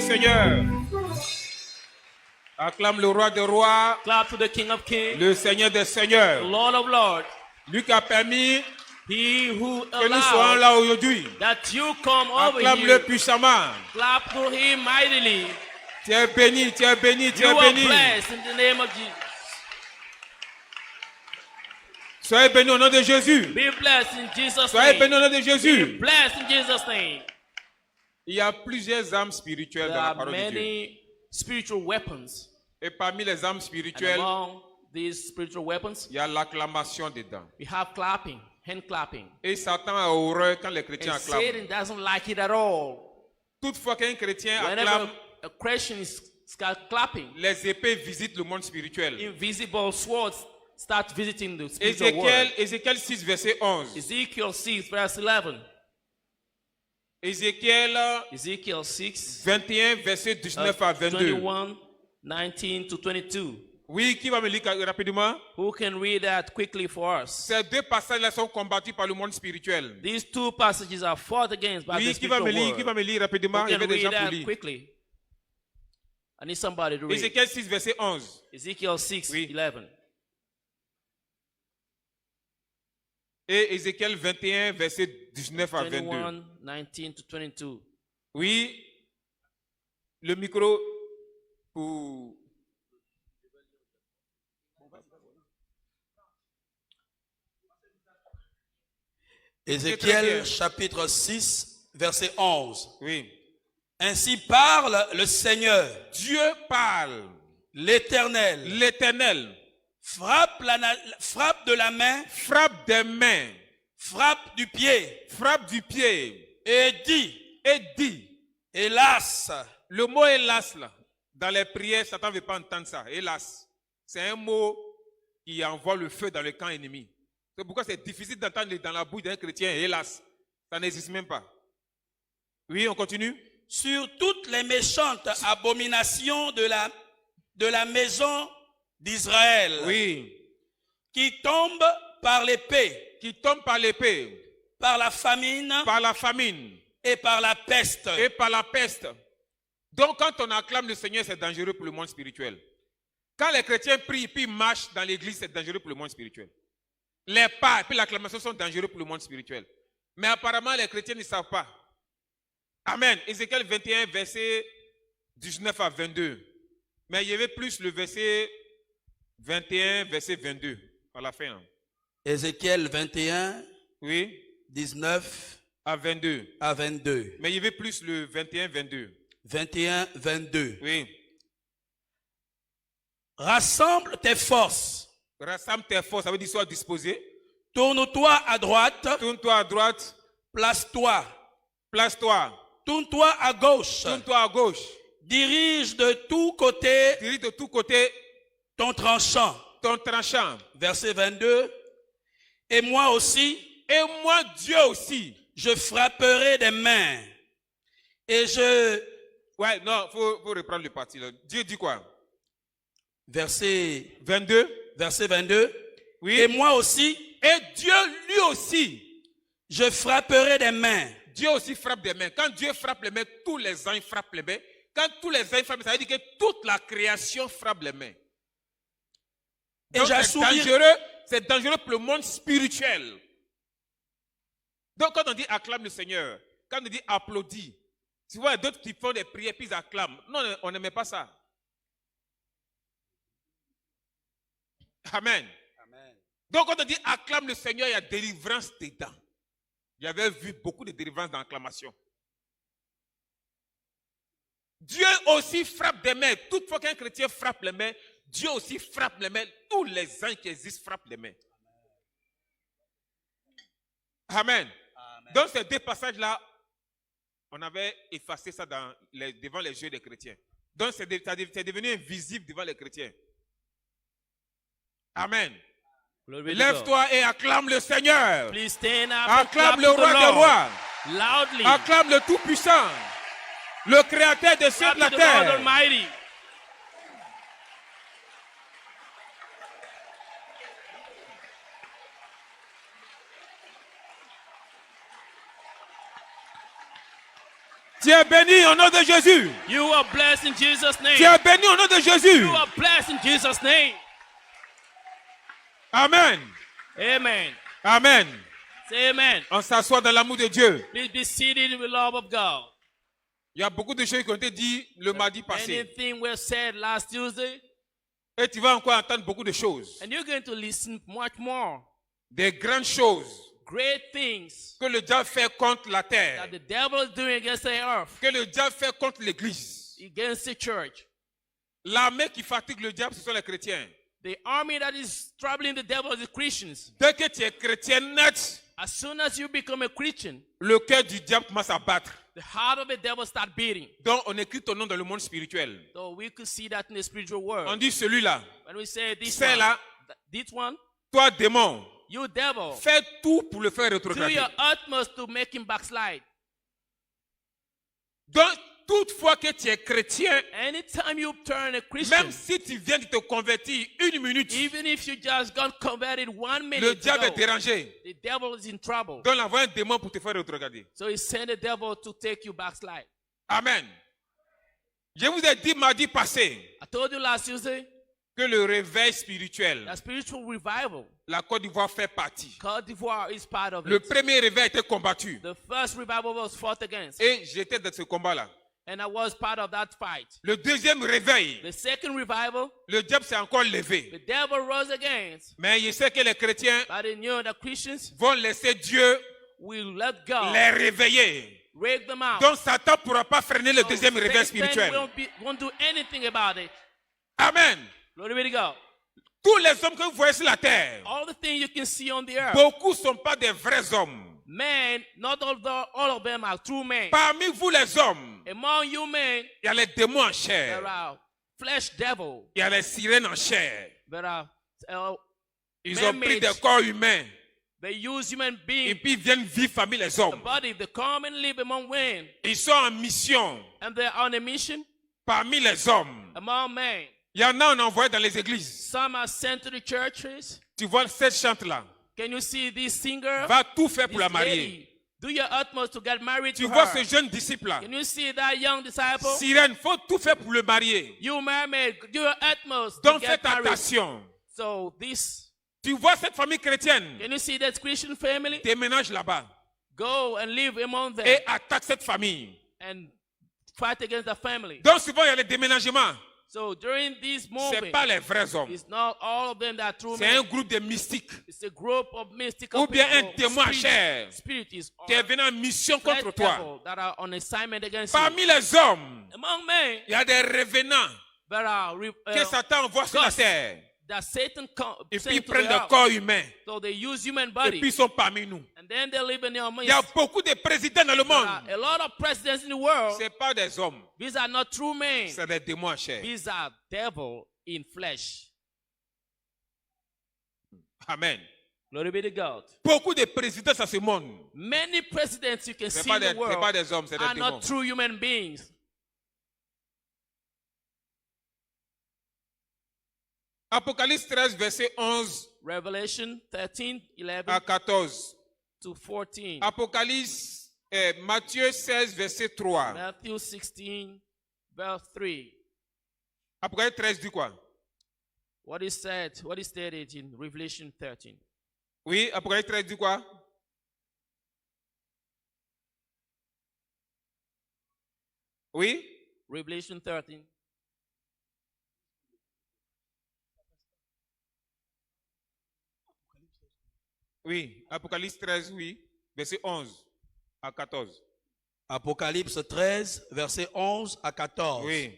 Seigneur. Acclame le roi des rois. Clap to the King of Kings, Le Seigneur des the seigneurs. Lord of Lords. Lui qui a permis He who que nous soyons allowed là aujourd'hui. that you come over Acclame-le here. puissamment. Clap to him mightily. Tu es béni, tu es béni, tu You es are béni. blessed in the name of Jesus. Soyez bénis au nom de Jésus. Be blessed in Jesus' Soyez bénis name. au nom de Be Jésus. blessed in Jesus' name. Il y a plusieurs âmes spirituelles There dans la are parole de Dieu. many spiritual weapons. Et parmi les âmes And spirituelles, among these spiritual weapons, il y a l'acclamation dedans. we have clapping, hand clapping. Et Satan a horreur quand les chrétiens And acclament. Satan doesn't like it at all. Toutefois qu'un chrétien Whenever acclame, a Christian is start clapping, les épées visitent le monde spirituel. invisible swords start visiting the spiritual world. Ézéchiel 6, verset 11. Ezekiel 6, verse 11. Ézéchiel Ezekiel 6, 21, verset 19 à 22. 21, 19 to 22. Oui, qui va me lire rapidement? Who can read that quickly for us? Ces deux passages-là sont combattus par le monde spirituel. These two passages are fought against by Oui, the qui va spiritual me lire world. rapidement? Who Il y can avait des gens read pour that lire. quickly? I need somebody to read. Ézéchiel 6, verset 11. Ezekiel 6, Oui. 11. Et Ézéchiel 21, verset 19 à 22. 21, 19 to 22. Oui, le micro pour... Ézéchiel chapitre 6, verset 11. Oui. Ainsi parle le Seigneur, Dieu parle, l'Éternel. l'Éternel Frappe de la main, frappe des mains, frappe du pied frappe du pied et dit, et dit. hélas, Le mot hélas, là, dans les prières, Satan ne veut pas entendre ça. Hélas, c'est un mot qui envoie le feu dans le camp ennemi. C'est pourquoi c'est difficile d'entendre dans la bouche d'un chrétien, hélas. Ça n'existe même pas. Oui, on continue. sur toutes les méchantes abominations de la maison d'Israël, Oui. qui tombent par l'épée, Qui tombe par l'épée, par la famine par la famine et par la peste. et par la peste. Donc, quand on acclame le Seigneur, c'est dangereux pour le monde spirituel. Quand les chrétiens prient puis marchent dans l'église, c'est dangereux pour le monde spirituel. Les pas et puis l'acclamation sont dangereux pour le monde spirituel. Mais apparemment, les chrétiens ne savent pas. Amen. Ézéchiel 21, verset 19 à 22. Mais il y avait plus le verset 21, verset 22 à la fin. Ézéchiel 21, Oui, 19 à 22. à 22. Mais il y avait plus le 21, 22. 21, 22. Oui. Rassemble tes forces. Rassemble tes forces, ça veut dire sois disposé. Tourne-toi à droite. Tourne-toi à droite. Place-toi. Place-toi. Tourne-toi à gauche. Tourne-toi à gauche. Dirige de tous côtés Dirige de tous côtés ton tranchant. ton tranchant. Verset 22. Et moi aussi, Et moi, Dieu aussi. je frapperai des mains. Et je... Ouais, non, faut reprendre le parti là. Dieu dit quoi? Verset 22. 22. Oui. Et moi aussi, Et Dieu lui aussi. je frapperai des mains. Dieu aussi frappe des mains. Quand Dieu frappe les mains, tous les anges frappent les mains. Quand tous les anges frappent, ça veut dire que toute la création frappe les mains. Et Donc, j'assouvirai... c'est dangereux pour le monde spirituel. Donc quand on dit acclame le Seigneur, quand on dit applaudis, tu vois d'autres qui font des prières puis ils acclament. Non, on n'aimait pas ça. Amen. Donc quand on dit acclame le Seigneur, il y a délivrance dedans. J'avais vu beaucoup de délivrance dans l'acclamation. Dieu aussi frappe des mains. Toutefois qu'un chrétien frappe les mains, Dieu aussi frappe les mains. Tous les anges qui existent frappent les mains. Amen. Dans ces deux passages-là, on avait effacé ça devant les yeux des chrétiens. Donc c'est devenu invisible devant les chrétiens. Amen. Lève-toi et acclame le Seigneur. Please stand up and Acclame clap le to the roi des Lord rois. loudly. Acclame le Tout-Puissant. Le Créateur des cieux et Clap de la to the Lord terre. Almighty. Tu es béni au nom de Jésus. You are blessed in Jesus' name. Tu es béni au nom de Jésus. You are blessed in Jesus' name. Amen. Amen. Amen. Say amen. On s'assoit dans l'amour de Dieu. Please be seated in the love of God. Il y a beaucoup de choses qui ont été dites le mardi passé. Anything was said last Tuesday, Et tu vas encore entendre beaucoup de choses. and you're going to listen much more. Des grandes choses Great things que le diable fait contre la that terre. the devil is doing against the earth, Que le diable fait contre l'église. against the church. L'armée qui fatigue le diable, ce sont les chrétiens. The army that is troubling the devil is the Christians. Dès que tu es chrétien net, As soon as you become a Christian, le cœur du diable commence à battre. the heart of the devil start beating. Donc on écrit ton nom dans le monde spirituel. So we could see that in the spiritual On world. dit celui-là, When we say this c'est one, là, this one, toi démon, you devil, fais tout pour le faire do rétrograder. your utmost to make him backslide. Donc toutefois que tu es chrétien, Anytime you turn a Christian, même si tu viens de te convertir une minute, even if you just got converted 1 le minute diable est ago, dérangé. the devil is in trouble. Donc il envoie un démon pour te faire rétrograder. So he sent the devil to take you backslide. Amen. Je vous ai dit mardi passé I told you last Tuesday que le réveil spirituel, that spiritual revival, la Côte d'Ivoire fait partie. Côte d'Ivoire is part of Le it. premier réveil a été combattu. The first revival was fought against, Et j'étais dans ce combat-là. and I was part of that fight. Le deuxième réveil, The second revival, le diable s'est encore levé. the devil rose against, Mais il sait que les chrétiens but he knew that Christians vont laisser Dieu will let God les réveiller. rake them out. Donc Satan ne pourra pas freiner le So deuxième réveil Satan spirituel. won't do anything about it. Amen. Glory be to God. Tous les hommes que vous voyez sur la terre, All the things you can see on the earth, beaucoup ne sont pas des vrais hommes. men, not all of them are true men. Parmi vous les hommes, Among you men, il y a les démons en there chair. are flesh devil. Il y a les sirènes en chair. There are, Ils ont pris man-made. des corps humains. They use human Et beings, puis ils viennent vivre parmi les the hommes. body, they come and live among men. Ils sont en mission And they're on a mission parmi les hommes. among men. Il y en a, on envoie dans les églises. Some are sent to the churches. Tu vois cette chante-là. Can you see this singer? Va tout faire pour This la marier. lady? Do your utmost to get married Tu to vois her. ce jeune disciple-là. Can you see that young disciple? Sirène, faut tout faire pour le marier. You mermaid, do your utmost Donc to faites get married. attention. So this, Tu vois cette famille chrétienne. can you see that Christian family? Déménage là-bas. Go and live among them Et attaque cette famille. and fight against the family. Donc souvent il y a les déménagements. So during this Ce moment, n'est pas les vrais hommes. it's not all of them that are true C'est un men. groupe de mystiques. It's a group of mystical Ou bien un people, témoin en chair spirits qui est venu en mission flesh contre toi. devil that are on assignment against you. Parmi les hommes, Among men, il y a des revenants there are que Satan envoie sur la ghosts terre. that Satan Et puis sent ils to prennent the le earth. corps humain. So they use human Et body, puis ils sont parmi nous. and then they live in their Il y a midst. beaucoup de présidents dans le There monde. are a lot of presidents in the world. Ce n'est pas des hommes. These are not true men. C'est des démons en chair. These are devil in flesh. Amen. Glory be to God. Beaucoup de présidents dans ce monde. Many presidents you can Ce see n'est in the pas world des hommes, c'est des are démons. not true human beings. Apocalypse 13, verset 11 Revelation 13, 11 à 14. to 14. Apocalypse, Matthieu 16, verset 3. Matthew 16, verse 3. Apocalypse 13 dit quoi? What is said, what is stated in Revelation 13? Oui, Apocalypse 13 dit quoi? Oui? Revelation 13. Oui, Apocalypse 13, oui, verset 11 à 14. Apocalypse 13, versets 11 à 14. Oui.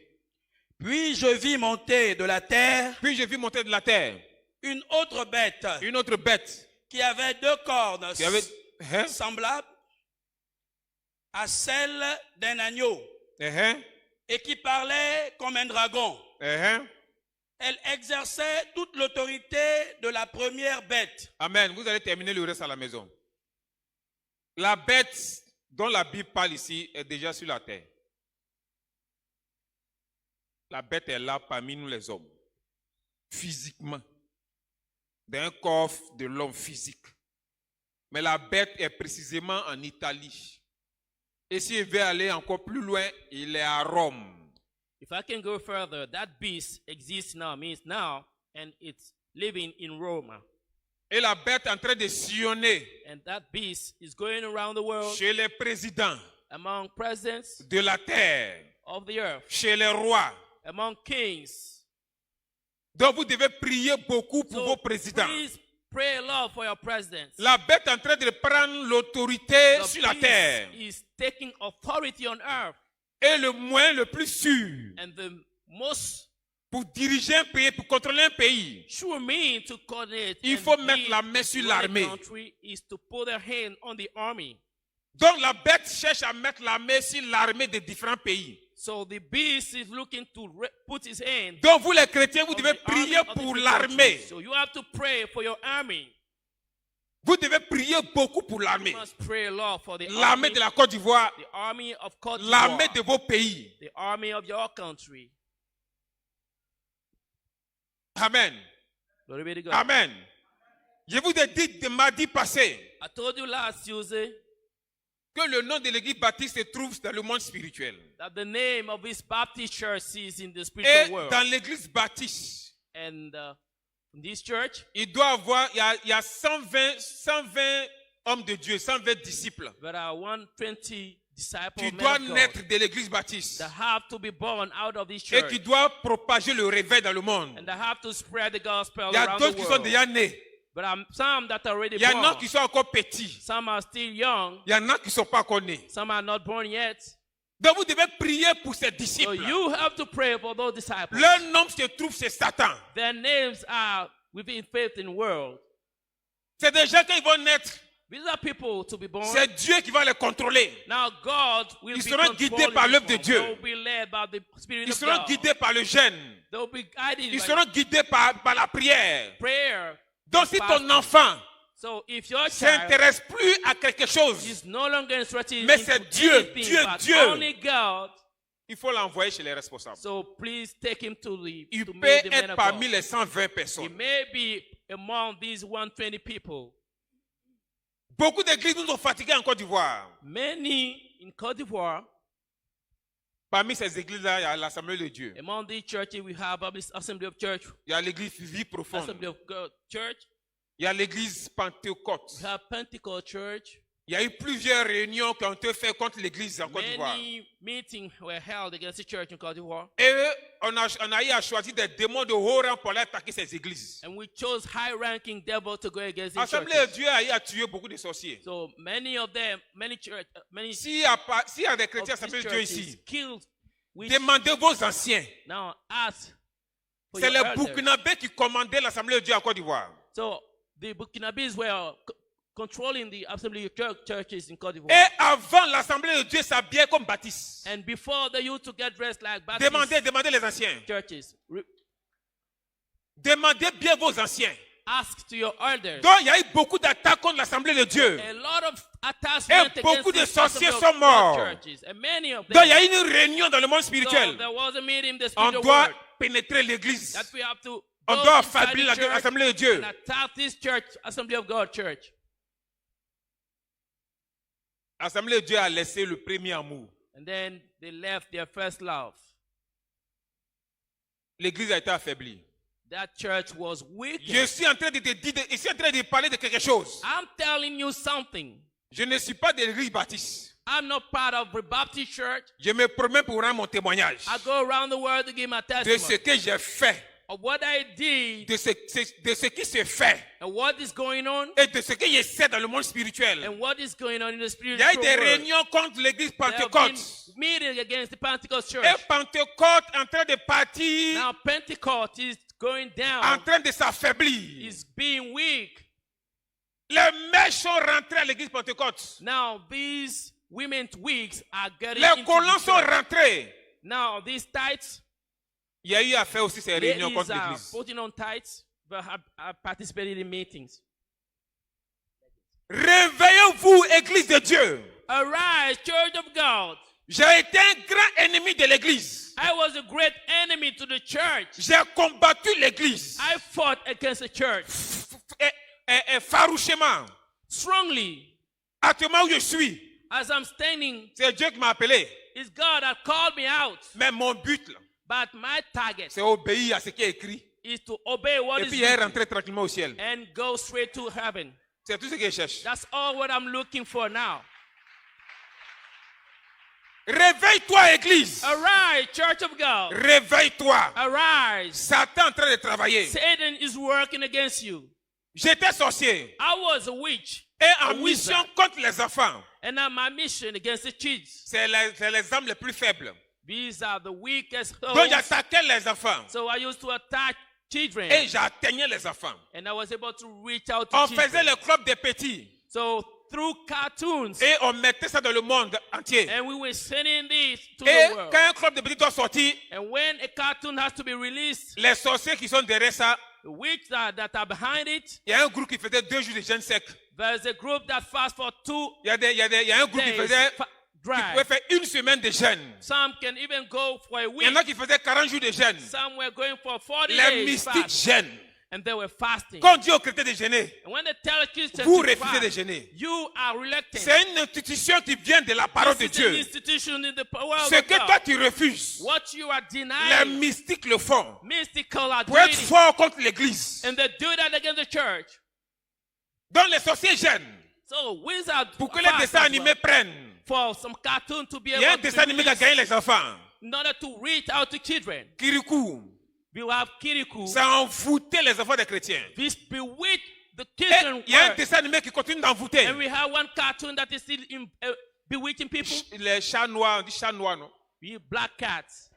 Puis je vis monter de la terre Puis j'ai vu monter de la terre une autre bête une autre bête qui avait deux cornes qui avait... Hein? semblables à celles d'un agneau Hein? et qui parlait comme un dragon. Hein? Elle exerçait toute l'autorité de la première bête. Amen. Vous allez terminer le reste à la maison. La bête dont la Bible parle ici est déjà sur la terre. La bête est là parmi nous les hommes. Physiquement. D'un corps de l'homme physique. Mais la bête est précisément en Italie. Et s'il veut aller encore plus loin, il est à Rome. If I can go further, that beast exists now, means now, and it's living in Rome. Et la bête est en train de sillonner And that beast is going around the world chez les présidents among presidents de la terre, of the earth, chez les rois. among kings. Donc vous devez prier beaucoup pour So vos présidents. please pray a lot for your presidents. La bête est en train de prendre l'autorité The sur la beast terre. is taking authority on earth, Et le moyen le plus sûr and the most pour diriger un pays, pour contrôler un pays, sure mean to coordinate il and faut mettre lead la main sur the l'armée. country is to put their hand on the army. Donc la bête cherche à mettre la main sur l'armée de différents pays. So the beast is looking to put his hand Donc vous les chrétiens, vous on devez the army prier of pour different l'armée. countries. So you have to pray for your army. Vous devez prier beaucoup pour l'armée. You must pray a lot for the L'armée army, de la Côte d'Ivoire, the army of Côte l'armée de d'Ivoire, vos pays. the army of your country. Amen. Glory be to God. Amen. Je vous ai dit de mardi passé I told you last Tuesday que le nom de l'église baptiste se trouve dans le monde spirituel. that the name of this Baptist church is in the Et spiritual world. dans l'église baptiste, And in this church, il doit avoir, il y a 120 hommes de Dieu, 120 disciples there are 120 disciples qui men doivent of God naître de l'église baptiste that have to be born out of this et church. qui doivent propager le réveil dans le monde. And that have to spread the gospel Il y a around d'autres the qui sont world. déjà nés. But some that are already Il y en a born. qui sont encore petits. Some are still young. Il y en a qui ne sont pas encore nés. Some are not born yet. Donc vous devez prier pour ces So disciples. you have to pray for those disciples. Leur nom se trouve chez Satan. Their names are within faith in the world. C'est des gens qui vont naître. These are people to be born. C'est Dieu qui va les contrôler. Now God will Ils be seront guidés controlling par l'œuvre them. de Dieu. They will be led by the Spirit Ils of seront God. guidés par le jeûne. They will be guided Ils by seront guidés par la prière. prayer. Donc si fasting. ton enfant So if your ne child s'intéresse plus à quelque chose, is no longer interested Mais in c'est Dieu, anything Dieu, but Dieu. only God, il faut l'envoyer chez les responsables. so please take him to Il to peut meet the man être of parmi God. les 120 He personnes. may be among these 120 people. Beaucoup d'églises nous ont fatigués en Côte d'Ivoire. Many in Côte d'Ivoire, Parmi ces églises-là, il y a l'Assemblée de Dieu. among these churches, we have Assembly of Church, Il y a l'église Vie Profonde. Assembly of God Church, Il y a l'église Pentecôte. we have Pentecost Church. Il y a eu plusieurs réunions qui ont été faites contre l'église en Côte d'Ivoire. Many meetings were held against the church in Côte d'Ivoire. Et on a eu à choisir des démons de haut rang pour aller attaquer ces églises. And we chose high-ranking devils to go against the L'Assemblée de churches. Dieu a eu à tuer beaucoup de sorciers. So many of them, many church, many S'il y a des chrétiens of Assemblée these de Dieu churches ici, killed. Which demandez vos anciens. now ask for C'est your les elders. Burkinabés qui commandaient l'Assemblée de Dieu en Côte d'Ivoire. So the Burkinabés were controlling the Assembly of churches in Côte d'Ivoire. Et avant, l'Assemblée de Dieu s'habillait comme Baptiste. And before they used to get dressed like Baptist Demandez les anciens. churches, Demandez bien vos anciens. ask to your elders. Donc, il y a eu beaucoup d'attaques contre l'Assemblée de Dieu. A lot of attachment Et beaucoup de against the Assembly sorciers of sont God morts. churches. And many of Donc, il y them. a eu une réunion dans le monde So spirituel. there was a meeting in the On spiritual doit world pénétrer l'église. that we have to On go doit inside affaiblir the church l'Assemblée de Dieu. and attack this church, Assembly of God church. L'Assemblée de Dieu a laissé le premier amour. And then they left their first love. L'église a été affaiblie. That church was weak. Je suis en train de te dire, je suis en train de parler de quelque chose. I'm telling you something. Je ne suis pas de l'église baptiste. I'm not part of the Baptist church. Je me promets pour rendre mon témoignage I go around the world to give my de ce testimony que j'ai fait, of what I did de ce qui se fait and what is going on et de ce que je sais dans le monde spirituel. and what is going on in the Il spiritual y a eu des world. réunions contre l'église There have been Pentecôte. meetings against the Pentecost church. Et Pentecôte en train de partir, Now Pentecost is going en down, train de s'affaiblir. is being weak. Les mères sont rentrées à l'église Pentecôte. Now these women's wigs are getting Les into colons the sont church. rentrés. Now these tithes, Il y a eu à faire aussi ces réunions ladies contre are l'église. putting on tithes, but have participated in meetings. Réveillez-vous, église de Dieu. Arise, church of God. J'ai été un grand ennemi de l'église. I was a great enemy to the church. J'ai combattu l'église I fought against the church farouchement. strongly. Actuellement où je suis, As I'm standing, c'est Dieu qui m'a appelé. it's God that called me out. Mais mon but, là, But my target c'est obéir à ce qui est écrit. is to obey what Et is puis, il est written rentré tranquillement au ciel. and go straight to heaven. C'est tout ce que je cherche. That's all what I'm looking for now. Réveille-toi, Église. Arise, Church of God. Réveille-toi. Arise. Satan est en train de travailler. Satan is working against you. J'étais sorcier. I was a witch. Et A en mission wizard. contre les enfants. And now my mission against the kids. C'est les âmes les plus faibles. These are the weakest Donc souls. j'attaquais les enfants. So I used to attack children. Et j'atteignais les enfants. And I was able to reach out to On children. faisait le club des petits. So through cartoons. Et on mettait ça dans le monde entier. And we were sending this to Et the world. quand un club de petits doit sortir, And when a cartoon has to be released, les sorciers qui sont derrière ça, the witches that are behind it, il y a un groupe qui faisait 2 jours de jeûne sec. there's a group that fasts for 2 Il y a un groupe qui days faisait qui dry. pouvait faire 1 semaine de jeûne. Some can even go for a Il y week. en a qui faisaient 40 jours de jeûne. Some were going for 40 Les days mystiques fast, jeûnent. and they were fasting. Quand on dit aux chrétiens de jeûner, And when they tell Christians vous to refusez de fast, jeûner. you are reluctant. C'est une institution qui vient de la parole de This is an Dieu. institution in the power Ce of que God. toi tu refuses, What you are les denying, mystiques le font. mystical are Pour être doing it. fort contre l'église. And they do that against the church. Donc les sorciers jeûnent. So wizards Pour que les fast dessins as animés well. prennent. For some cartoon to be Il y a un able dessin to animé qui a release gagné les enfants. in order to reach out to children. Kirikou. We have Kirikou. Ça a envoûté les enfants des chrétiens. This bewitch the Et children. il y a un world. dessin animé qui continue d'envoûter. And we have one cartoon that is still bewitching people. Les chats noirs, on dit chats noirs, non? We black cats,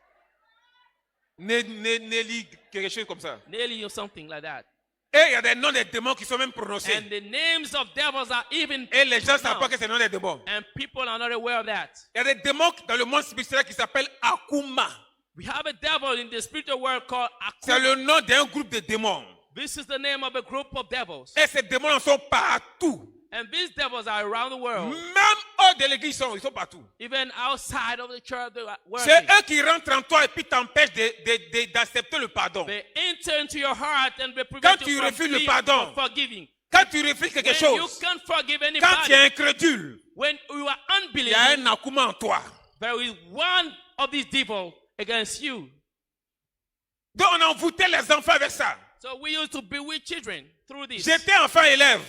Nelly, quelque chose comme ça. Nelly or something like that. Et il y a des noms des démons qui sont même prononcés. And the names of devils are even Et les gens ne savent pas pronounced. que c'est le nom des démons. And people are not aware of that. Il y a des démons dans le monde spirituel qui s'appellent Akuma. We have a devil in the spiritual world called C'est Akuma. le nom d'un groupe de démons. This is the name of a group of devils. Et ces démons sont partout. And these devils are around the world. Même hors de l'église, ils sont partout. Even outside of the church, they are C'est working. eux qui rentrent en toi et puis t'empêchent d'accepter le pardon. They enter into your heart and they Quand prevent tu you from refuses le being pardon, forgiving. Quand tu refuses quelque When you chose, can't forgive quand anybody, tu es incrédule, when you are il y a unbelieving, un Akuma en toi. there is one of these devils against you. Donc on envoûtait les enfants avec ça. So we used to bewitch children through this. J'étais enfant élève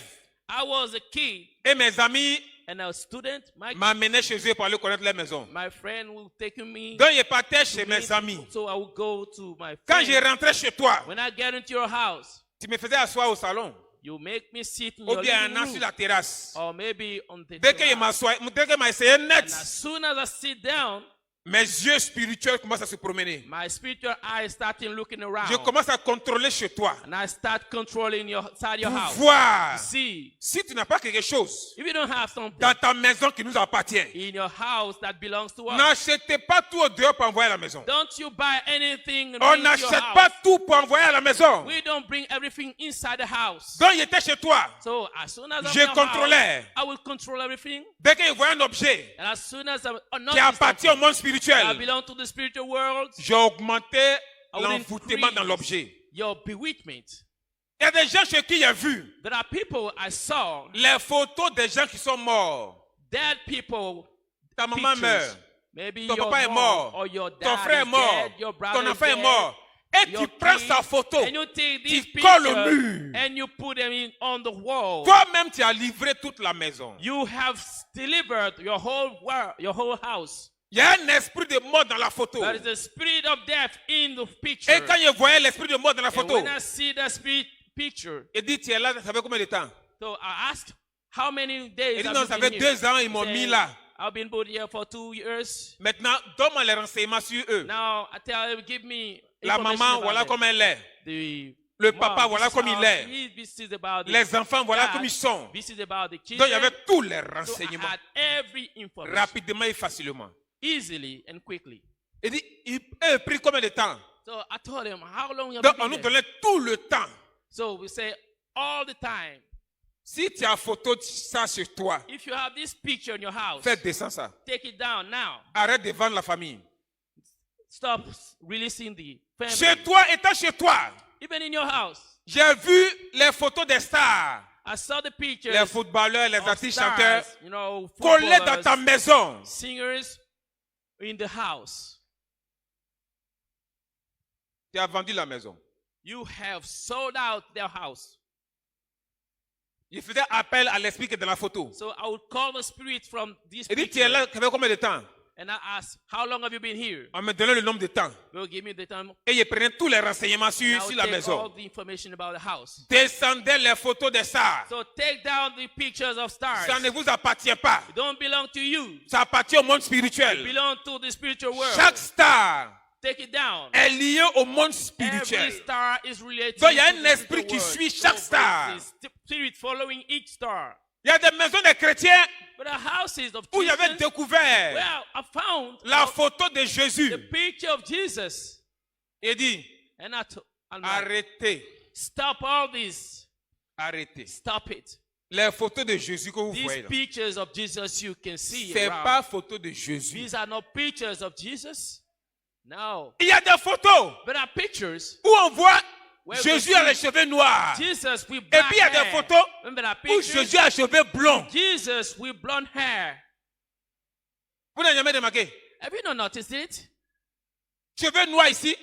I was a kid et mes amis and a student. m'amenaient chez eux pour aller connaître leur maison. My friend will take me. Donc je partais chez to mes meet, amis. So I will go to my Quand friend. je rentrais chez toi, When I get into your house, tu me faisais asseoir au salon you make me sit in ou your bien living en room, sur la terrasse. or maybe on the Dès que je terrace. m'assois, dès que je m'essayais And net, as soon as I sit down, mes yeux spirituels commencent à se promener. my spiritual eyes starting looking around. Je commence à contrôler chez toi And I start controlling your inside your pour house. voir See, si tu n'as pas quelque chose if you don't have something dans ta maison qui nous appartient. in your house that belongs to us, N'achetez pas tout au dehors pour envoyer à la maison. don't you buy anything and On bring to your n'achète house. pas tout pour envoyer à la maison. We don't bring everything inside the house. Donc, il était chez toi. So as soon as I'm Je in your contrôlais. house, I will control everything. Dès qu'il voyait un objet And as soon as I qui appartient au monde that spirituel, belong to the spiritual world, j'ai augmenté I will l'envoûtement dans increase l'objet. your bewitchment. Il y a des gens chez qui j'ai vu There are people I saw, les photos des gens qui sont morts. dead people, Ta maman pictures. meurt. Maybe Ton your papa est mom mort. or your Ton dad frère est is mort. dead, your brother Ton is enfant est dead, mort. Et your tu prends kid, sa photo. and you take these Tu colles au pictures mur. and you put them on the wall. Toi-même, tu as livré toute la maison. You have delivered your whole world, your whole house. Il y a un esprit de mort dans la photo. There is a spirit of death in the picture. Et quand je voyais l'esprit de mort dans la And photo, when I see the spirit picture, il dit, tu es là, ça fait combien de temps? so I asked, how many days Il dit, have non, you ça been fait here? 2 ans, ils He m'ont said, mis là. I've been put here for 2 years. Maintenant, donne-moi les renseignements sur eux. Now I tell him, give me La information maman, about voilà them. comme elle est. The Le mom, papa, voilà this comme is il how- est. This is about the Les enfants, voilà dad. comme ils sont. This is about the Donc, il y children. avait tous les So I renseignements. had every information Rapidement et facilement. easily and quickly. Il dit, eux pris combien de temps? So I told him, how long have Donc, you on been nous there? donnait tout le temps. So we say all the time. Si tu as photo de ça sur toi, If you have this picture in your house, fais descendre ça. take it down now. Arrête de vendre la famille. Stop releasing the family. Chez toi, étant chez toi, Even in your house, j'ai vu les photos des stars. I saw the pictures les footballeurs, les of artistes, stars, chanteurs, you know, collés dans ta footballers, maison. singers in the house. Tu as vendu la maison. You have sold out their house. Il faisait appel à l'esprit qui est dans la photo. So I would call the spirit from this Il dit, tu es là, picture ça fait combien de temps? and I asked, how long have you been here? On me donnait le nombre de temps. They will give me the time. Et il prenait tous les renseignements And I sur would la take all maison. the information about the house. Descendez les photos des stars. So take down the pictures of stars. Ça ne vous appartient pas. It don't belong to you. Ça appartient au monde It spirituel. belongs to the spiritual world. Chaque star Take it down. est lié au monde Every spirituel. star is related Donc, il y a to un the esprit spiritual qui world. suit chaque So star. there's this spirit following each star. Il y a des maisons de chrétiens But the houses of où il y avait Christians, découvert well, I found la out photo de Jésus. the picture of Jesus. Il dit, And I'm like, arrêtez, stop all this. arrêtez. Stop it. Les photos de Jésus que vous These voyez là, pictures of Jesus you can see c'est around. pas photo de Jésus. These are not pictures of Jesus. No. Il y a des photos But are pictures. où on voit Where Jésus we a les see cheveux noirs. Jesus with Et black puis il y a des hair. photos Remember that où picture? Jésus a les cheveux blonds. Jesus with blonde hair. Vous n'avez jamais remarqué? Have you not noticed it? Cheveux noirs ici,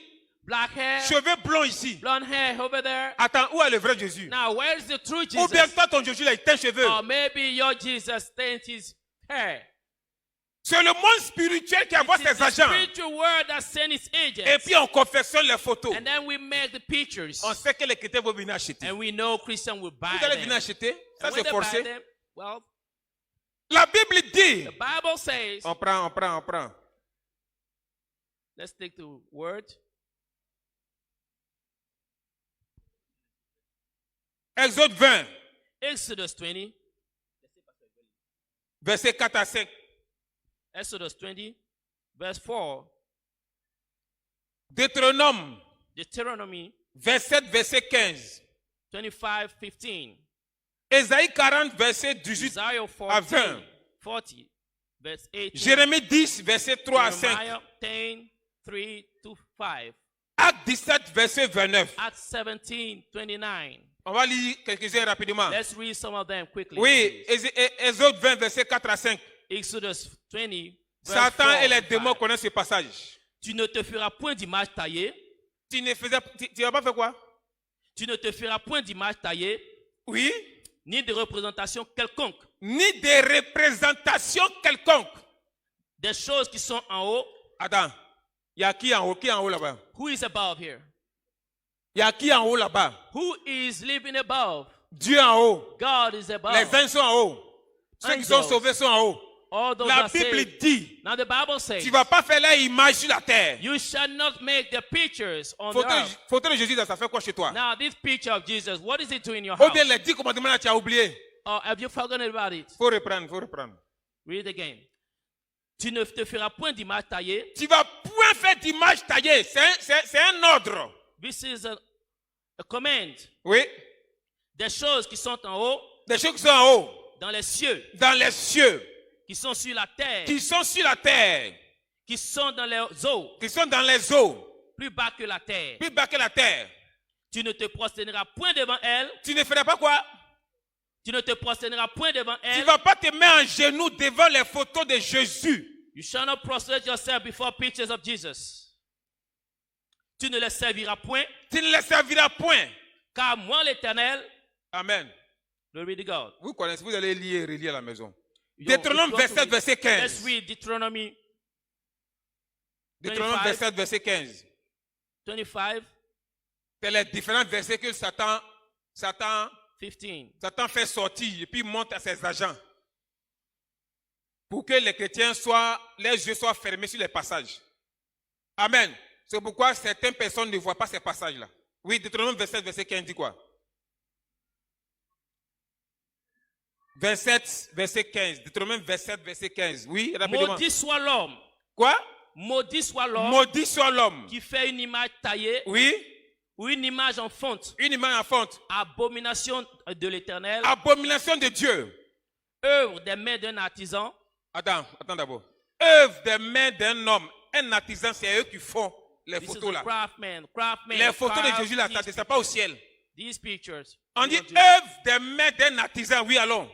Black hair, cheveux blonds ici. blonde hair over there. Attends, où est le vrai Jésus? Now, where is the true Ou bien Jesus? toi, ton Jésus, là, il teint cheveux. Or maybe your Jesus stained his hair. C'est le monde spirituel qui envoie It is ses the agents. spiritual word that sends its Et agents. puis on confectionne les photos. And then we make the pictures. On sait que les chrétiens vont venir acheter. And we know Christians will buy Vous allez venir them. acheter. Ça, And when c'est they buy forcé. them, well, La Bible dit. the Bible says, On prend. let's take the word. Exode 20, Exodus 20. verset 4 à 5. Exodus 20, verse 4. Deutéronome Deuteronomy 27, verset 15. 25, 15. Ésaïe 40, verset 18 Isaiah à 40, 20. 40, verse 18. Jérémie 10, verset 3 à 5. Jeremiah 10, 3 to 5. Acte 17, verset 29. Acts 17, 29. On va lire quelques-uns rapidement. Let's read some of them quickly. Oui, please. Exode 20, verset 4 à 5. Exodus 20, verse Satan 4 et les to démons 5. connaissent ce passage. Tu ne te feras point d'image taillée. Tu n'as pas fait quoi? Tu ne te feras point d'image taillée, Oui. ni de représentation quelconque Ni des représentations quelconques. des choses qui sont en haut. Attends. Il y a qui en haut là-bas? Who is above here? Il y a qui en haut là-bas? Who is living above? Dieu en haut. God is above. Les anges sont en haut. Ceux qui sont Angels. sauvés sont en haut. All those La are Bible saved. dit, Now the Bible says, tu ne vas pas faire leur image sur la terre. you shall not make the pictures on the earth. Photo de Jésus, ça fait quoi chez toi? Now this picture of Jesus, what is it doing in your Ou house? bien les 10 commandements là, tu as oublié. Or have you forgotten about it? Faut reprendre. Read it again. Tu ne te feras point d'image taillée. Tu ne vas point faire d'image taillée. C'est un ordre. This is a command. Oui. Des choses qui sont en haut, Des choses qui sont en haut. dans les cieux, Dans les cieux. qui sont sur la terre, Qui sont sur la terre. qui sont dans les eaux, Qui sont dans les eaux. plus bas que la terre. Plus bas que la terre. Tu ne te prosterneras point devant elles. Tu ne feras pas quoi? Tu ne te prosterneras point devant Tu elles. ne vas pas te mettre en genoux devant les photos de Jésus. You shall not prostrate yourself before pictures of Jesus. Tu ne les serviras point, Tu ne les serviras point. car moi l'Éternel, Amen. glory to God. Vous connaissez, vous allez lire et relire à la maison. You- Deutéronome you go to 27, read. verset Let's 15. read Deuteronomy Deutéronome 25. 27, verset 15. 25, C'est les différents versets que Satan 15. fait sortir et puis monte à ses agents. Pour que les chrétiens les yeux soient fermés sur les passages. Amen. C'est pourquoi certaines personnes ne voient pas ces passages-là. Oui, Deutéronome 27, verset 15 dit quoi? 27, verset 15. Deutéronome 27, verset 15. Oui, rapidement. Maudit soit l'homme. Quoi? Maudit soit l'homme Maudit soit l'homme. qui fait une image taillée Oui, ou une image en fonte. une image en fonte. Abomination de l'Éternel. Abomination de Dieu. Œuvre des mains d'un artisan. Attends d'abord. Œuvre des mains d'un homme. Un artisan, c'est eux qui font les This is photos the là. craftsman. Les photos de carved Jésus là, ça ne descend pas au ciel. these pictures. On dit Dieu. œuvre des mains d'un artisan. Oui, allons.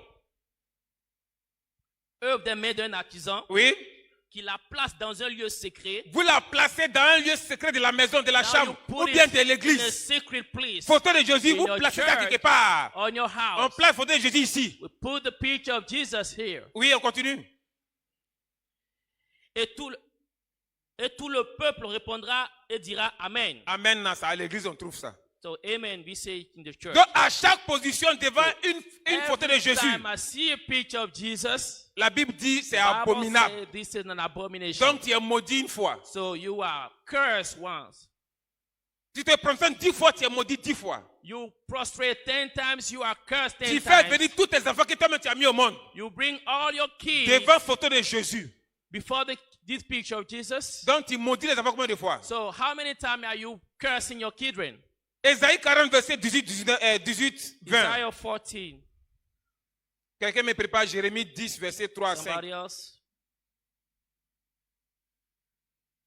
Œuvre des mains d'un artisan Oui. qui la place dans un lieu secret. Vous la placez dans un lieu secret de la maison, de la Now chambre, you ou put bien it de in a l'église. secret place Photo de Jésus, in vous your placez ça church, quelque part. on your On house. place photo de Jésus ici. We put the picture of Jesus here. Oui, on continue. Et tout le peuple répondra et dira Amen. Amen, non, ça, à l'église, on trouve ça. So amen, we say it in the church. Donc, à chaque position devant une photo de Every Jésus, time I see a picture of Jesus, la Bible dit c'est the Bible abominable. says this is an abomination. Donc, tu es maudit une fois. So you are cursed once. Tu te prononces 10 fois, tu es maudit 10 fois. You prostrate 10 times, you are cursed 10 Tu fais times. venir tous tes enfants que toi-même tu as mis au monde You bring all your kids devant photo de Jésus. before this picture of Jesus. Donc, tu maudis les enfants combien de fois? So how many times are you cursing your children? Ésaïe 40, verset 18, 20. Isaiah 14. Quelqu'un me prépare Jérémie 10, verset 3 à 5. Somebody else?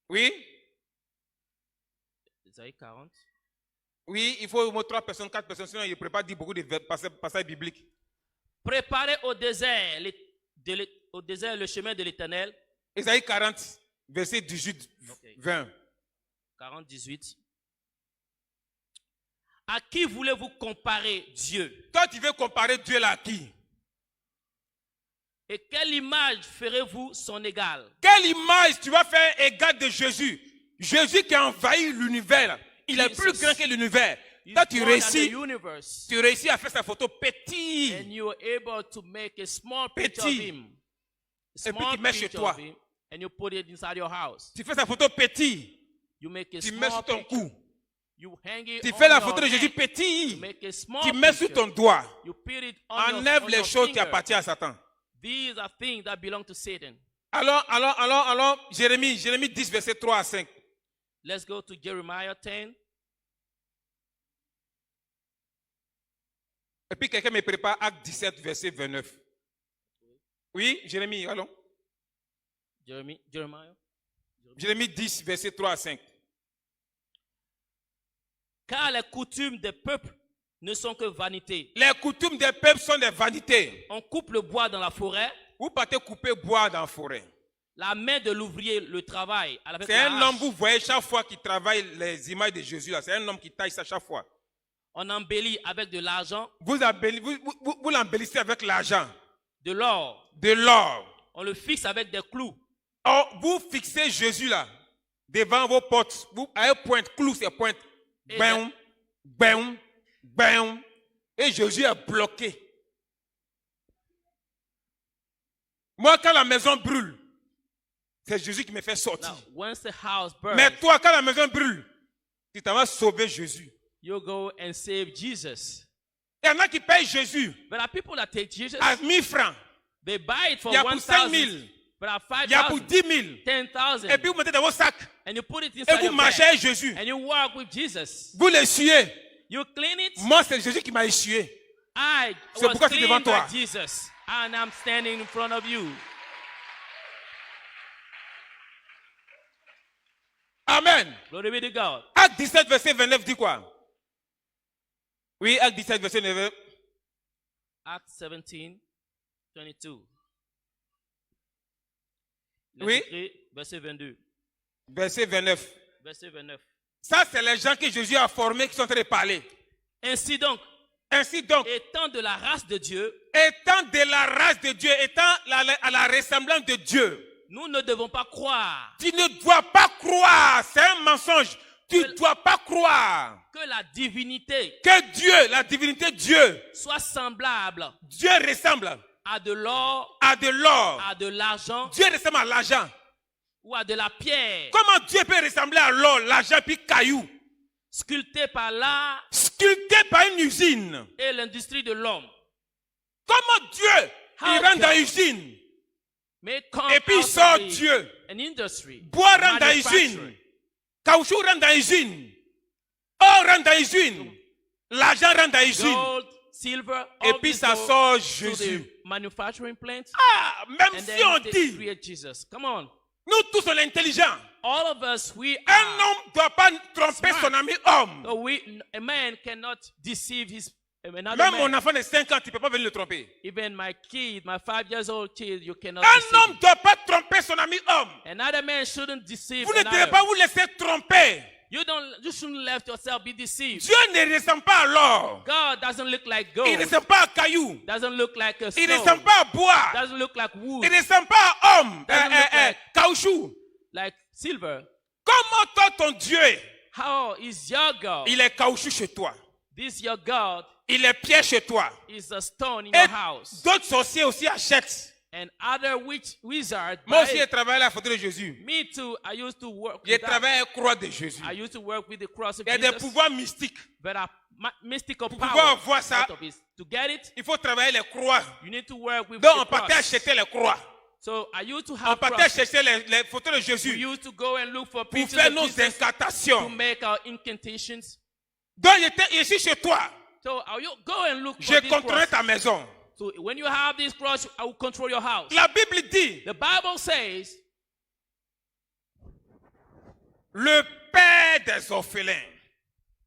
Oui? Isaiah 40. Oui, il faut au moins 3 personnes, 4 personnes, sinon il prépare dit beaucoup de passages bibliques. Préparez au désert, le chemin de l'Éternel. Ésaïe 40, verset 18, Ok. 20. 40, 18. À qui voulez-vous comparer Dieu? Toi, tu veux comparer Dieu là à qui? Et quelle image ferez-vous son égal? Quelle image tu vas faire égale de Jésus? Jésus qui a envahi l'univers. Il est Jesus. plus grand que l'univers. He's Toi, tu more than the réussis, universe. tu réussis à faire sa photo petite. And you are able to make a small picture of Petit. him. A Et puis small tu mets chez picture toi. of him, and you put it inside your house. Tu fais sa photo petite. You make a Tu mets small sur ton picture. cou. You hang it Tu on fais la your photo de Jésus neck. petit. You make a small Tu mets sur picture. ton doigt. You put it on Enlève on les your choses qui finger. appartiennent à Satan. These are things that belong to Satan. Alors, Jérémie 10, verset 3 à 5. Let's go to Jeremiah 10. Et puis quelqu'un me prépare Acte 17, verset 29. Oui, Jérémie, allons. Jeremiah. Jérémie 10, verset 3 à 5. Car les coutumes des peuples ne sont que vanité. Les coutumes des peuples sont des vanités. On coupe le bois dans la forêt. Vous partez couper bois dans la forêt. La main de l'ouvrier le travail. avec C'est la un hache. homme, vous voyez chaque fois qu'il travaille les images de Jésus là. C'est un homme qui taille ça chaque fois. On embellit avec de l'argent, Vous l'embellissez avec l'argent, de l'or. de l'or. On le fixe avec des clous. Or, vous fixez Jésus là, devant vos portes. Vous avez pointe, clou, c'est pointe. Et Bam, bam, bam. Et Jésus est bloqué. Moi, quand la maison brûle, c'est Jésus qui me fait sortir. Now, once the house burns, Mais toi, quand la maison brûle, tu t'en vas sauver Jésus. you go and save Jesus. Il y en a qui payent Jésus But there are people that take Jesus, à 1000 francs. they buy it for Il y a pour 5 000. 1,000, but at Il y a pour 5,000, 10 000. 10,000, Et puis vous mettez dans vos sacs. and you put it Et inside vous your marchez bag, avec Jésus. and you walk with Jesus. Vous l'essuyez. You clean it. Moi, c'est Jésus qui m'a essuyé. I C'est was pourquoi je suis devant cleaned by toi. Jesus, and I'm standing in front of you. Amen. Glory be to God. Acte 17, verset 29 dit quoi? Oui, Acte 17, verset 29. Acts 17, 22. Oui. Verset 22. Verset 29. Verset 29. Ça, c'est les gens que Jésus a formés qui sont en train de parler. Ainsi donc, Ainsi donc, étant de la race de Dieu, étant de la race de Dieu, étant à la ressemblance de Dieu, nous ne devons pas croire tu ne dois pas croire, c'est un mensonge. Tu ne dois pas croire que la divinité que Dieu, la divinité Dieu, soit semblable Dieu ressemble à de l'or, à de l'or. à de l'argent Dieu ressemble à l'argent. ou à de la pierre, Comment Dieu peut ressembler à l'or, l'argent puis caillou, sculptée par l'art sculpté par une usine? et l'industrie de l'homme. Comment Dieu il How rentre dans can- l'usine Mais come et puis il out sort of Dieu? an industry, Bois rentre dans manufacturing. l'usine, caoutchouc rentre dans l'usine, or rentre dans l'usine, l'argent rentre dans l'usine Gold, silver, et all puis this ça go sort to Jésus. the manufacturing plant, Ah, même and si then on they dit, create Jesus. Come on. nous tous on est intelligents. All of us, we Un are. homme ne doit pas tromper Smart. son ami homme. So a man cannot deceive his Another Même man, mon enfant de 5 ans, tu ne peux pas venir le tromper. even my kid, my 5 years old kid, you cannot Un deceive homme him. ne doit pas tromper son ami homme. Another man shouldn't deceive Vous ne devez another. pas vous laisser tromper. You shouldn't let yourself be deceived. Dieu ne ressemble pas à l'or. God doesn't look like Il ne gold. ressemble pas à caillou. Doesn't look like a Il stone. ne ressemble pas à bois. Doesn't look like wood. Il ne ressemble pas à homme. Doesn't look like- Caoutchouc. Like silver. Comment toi, ton Dieu, How is your God? il est caoutchouc chez toi. This your God Il est pierre chez toi. is a stone in Et your house. d'autres sorciers aussi achètent. And other wizards Moi buy aussi, j'ai it. travaillé à la photo de Jésus. Me too. I used to work J'ai with that. travaillé à la croix de Jésus. I used to work with the cross of Il y a des Jesus. pouvoirs mystiques. But a mystical pouvoir power voir ça, out of it. To get it, il faut travailler les croix. you need to work with Donc, the on partait cross. acheter les croix. So I used to On have partait crosses. acheter les photos de We Jésus used to go and look for pour pictures faire of nos Jesus to incantations. make our incantations. Donc, je suis chez toi. So I will go and look Je for this contrôle cross. ta maison. So when you have this cross, I will control your house. La Bible dit, The Bible says, le père des orphelins.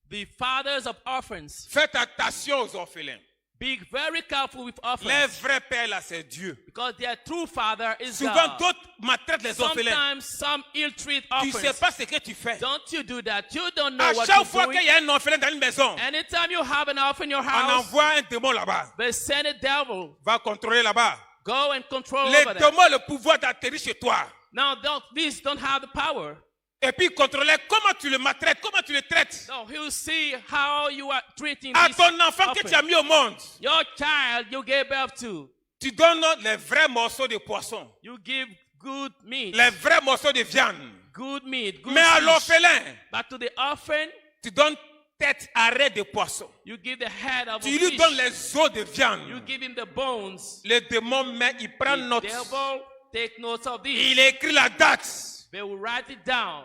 the fathers of orphans, Faites attention aux orphelins. be very careful with orphans. Les vrais pères, là, c'est Dieu. Because their true father is Souvent, God. d'autres maltraitent les orphelins. Sometimes some ill-treat Tu ne sais orphans. pas ce que tu fais. Don't you do that. You don't know À what chaque you're fois doing. qu'il y a un orphelin dans une maison, Anytime you have an orphan in your on house, envoie un démon là-bas. they send a devil. Va contrôler là-bas. Go and control Les over them. démons ont le pouvoir d'atterrir chez toi. Now, these don't have the power. Et puis contrôler comment tu le maltraites, comment tu le traites. No, he'll see how you are treating À this ton enfant que orphan. tu as mis au monde, Your child you gave birth to. tu donnes les vrais morceaux de poisson, You give good meat. les vrais morceaux de viande. Good meat. Good Mais à fish. l'orphelin, But to the orphan, tu donnes tête, arrêt de poisson. you give the head of Tu a lui fish. donnes les os de You viande. give him the bones. Le démon, mais il prend The note. devil take notes of this. Il écrit la date. They will write it down.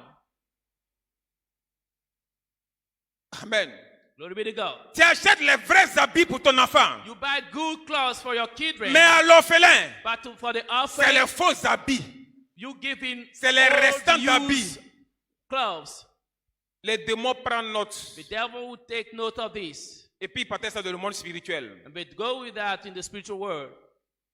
Amen. Glory be to God. Tu achètes les vrais habits pour ton enfant. You buy good clothes for your children. Mais à l'orphelin, But for the c'est les orphan, faux habits. you give him C'est les restants old d'habits. used clothes. Les démons prennent note. The devil will take note of this. Et puis il partait ça dans le monde spirituel. And we go with that in the spiritual world.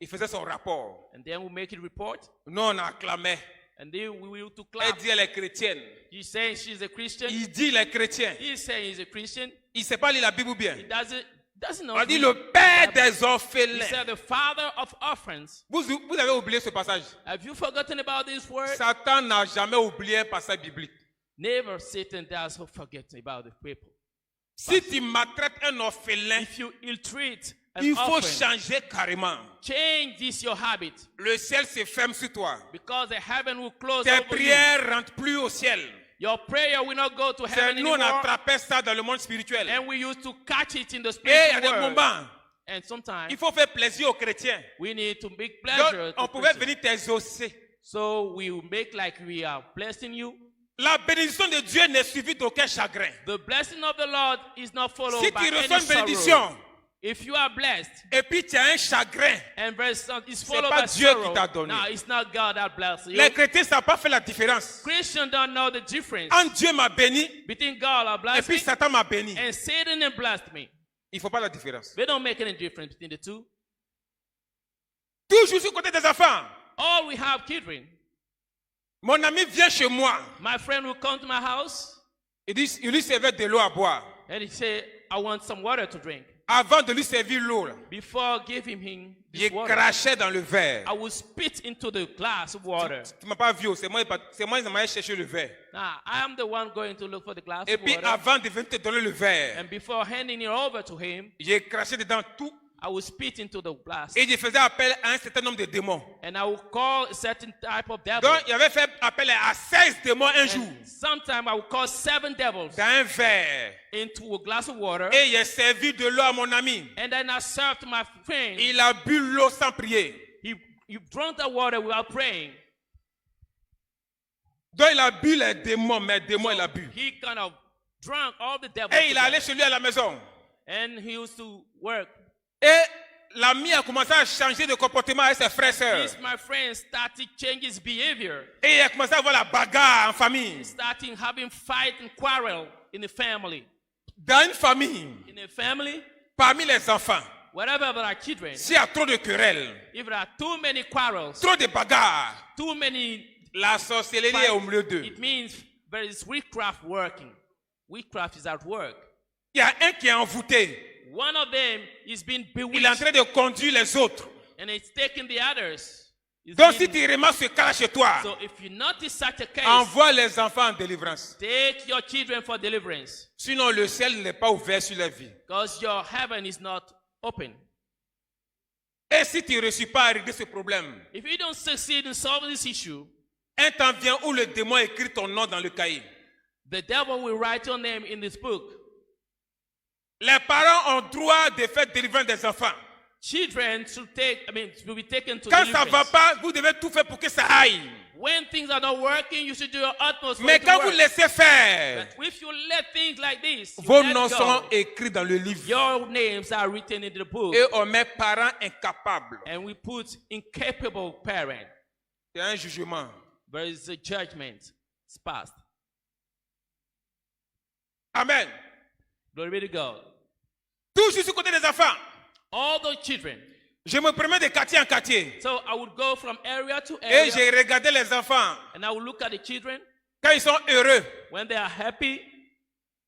Il faisait son rapport. And then we make it report. Nous, on acclamait. And then we will to Elle clap. dit elle est chrétienne. He's saying she's a Christian. Il dit il est chrétien. He's saying he's a Christian. Il ne sait pas lire la Bible bien. He doesn't know. On dit read le the père Bible. des He orphelins. said the father of orphans. Vous avez oublié ce passage. Have you forgotten about this word? Satan n'a jamais oublié un passage biblique. Never Satan does forget about the people. Si tu maltraites un orphelin, If you ill-treat an il faut orphan, changer carrément. change this your habit. Le ciel se ferme sur toi. Because the heaven will close Tes over you. prières ne rentrent plus au ciel. Your prayer will not go to C'est heaven nous, on anymore. attrapait ça dans le monde spirituel. And we used to catch it in the Et il y a spiritual des world. moments, And sometimes il faut faire plaisir aux chrétiens. we need to make Donc, pleasure on to pouvait Christians. venir t'exaucer. So we will make like we are blessing you. La bénédiction de Dieu n'est suivie d'aucun chagrin. The blessing of the Lord is not followed Si by tu any reçois une sorrow. bénédiction If you are blessed et puis tu as un chagrin, and is followed pas by Dieu qui sorrow, t'a donné. no, it's not God that blesses you. les chrétiens ne savent pas faire la différence. Christians don't know the difference Quand Dieu m'a béni between God that et blessed puis me Satan m'a béni, and Satan that blessed me. il ne faut pas la différence. They don't make any difference between the two. Toujours sur le côté des enfants. All we have children. Mon ami vient chez moi. My friend will come to my house Il lui servait de l'eau à boire. and he say, I want some water to drink. Avant de lui servir l'eau, là, Before giving him il this water, crachait dans le verre. I will spit into the glass of water. Tu ne m'as pas vu, c'est moi qui m'ai cherché le verre. Now, I am the one going to look for the glass Et of puis water. avant de venir te donner le verre, And before handing it over to him, j'ai craché dedans tout I will spit into the glass. et je faisais appel à un certain nombre de démons. And I will call a certain type of devil. Donc, il avait fait appel à 16 démons un jour Sometimes I will call 7 devils dans un verre. into a glass of water. Et j'ai servi de l'eau à mon ami. And then I served my friend. Il a bu l'eau sans prier. He drank the water without praying. Donc, il a bu les démons, mais les démons, il a bu. He kind of drank all the devils. Et il est allé together. chez lui à la maison. And he used to work. Et l'ami a commencé à changer de comportement avec ses frères et sœurs. This, my friend, started changing his behavior. Et il a commencé à avoir la bagarre en famille. Starting having fight and quarrel in the family. Dans une famille, In a family, parmi les enfants, wherever there are children, s'il y a trop de querelles, if there are too many quarrels, trop de bagarres, too many la sorcellerie est au milieu d'eux. it means there is witchcraft working. Witchcraft is at work. Il y a un qui est envoûté. One of them is being Il est en bewitched train de conduire les autres. and it's taking the others. It's Donc si being- tu remarques ce cas chez toi, So if you notice such a case, envoie les enfants en délivrance. take your children for deliverance, Sinon, le ciel n'est pas ouvert sur leur vie. because your heaven is not open. Et si tu ne réussis pas à régler ce problème, If you don't succeed in solving this issue, un temps vient où le démon écrit ton nom dans le cahier. the devil will write your name in this book. Les parents ont droit de faire délivrer des enfants. Children will be taken to Quand ça ne va deliverance. pas, vous devez tout faire pour que ça aille. When things are not working, you should do your utmost for Mais it to quand vous work. laissez faire, But if you let things like this, you vos let noms go, sont écrits dans le livre. your names are written in the book, Et on met parents incapables. and we put incapable parent. C'est un jugement. There is a judgment. It's passed. Amen. Glory be to God. Toujours du côté des enfants. All those children. Je me promène de quartier en quartier. So I would go from area to Et area, j'ai regardé les enfants. and I would look at the children. Quand ils sont heureux, When they are happy,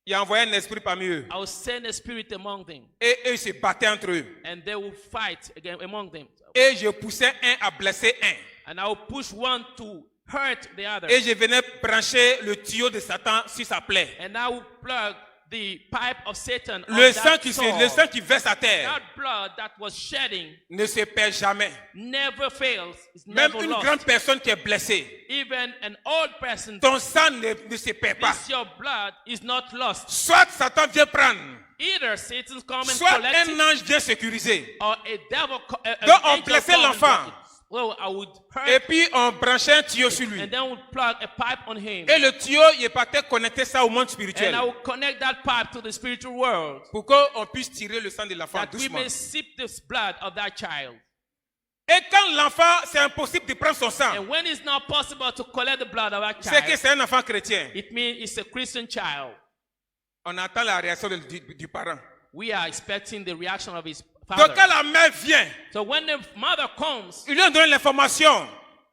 il a envoyé un esprit parmi eux. I will send a spirit among them, Et eux ils se battaient entre eux. and they will fight again among them. Et je poussais un à blesser un. And I will push one to hurt the other. Et je venais brancher le tuyau de Satan sur sa plaie. And I will plug the pipe of Satan on Le that sang qui verse à terre That blood that was shedding ne se perd jamais. never fails. It's Même never une lost. grande personne qui est blessée, Even an old person, ton sang ne se perd pas. your blood is not lost. Soit Satan vient prendre, Either Satan's come and soit collect un it, ange vient sécuriser. or a devil. An Donc on angel blessait come and l'enfant. take it. Well, I would hurt, Et puis on branchait un tuyau sur lui. and then would plug a pipe on him, Et le tuyau, il partait connecter ça au monde spirituel. and I will connect that pipe to the spiritual world, Pour qu'on puisse tirer le sang de l'enfant that we doucement. may sip this blood of that child. Et quand l'enfant, c'est impossible de prendre son sang, And when it's not possible to collect the blood of that c'est que child, c'est un enfant chrétien. it means it's a Christian child. On attend la réaction du parent. We are expecting the reaction of his Donc father. quand la mère vient, So when the mother comes il lui donne l'information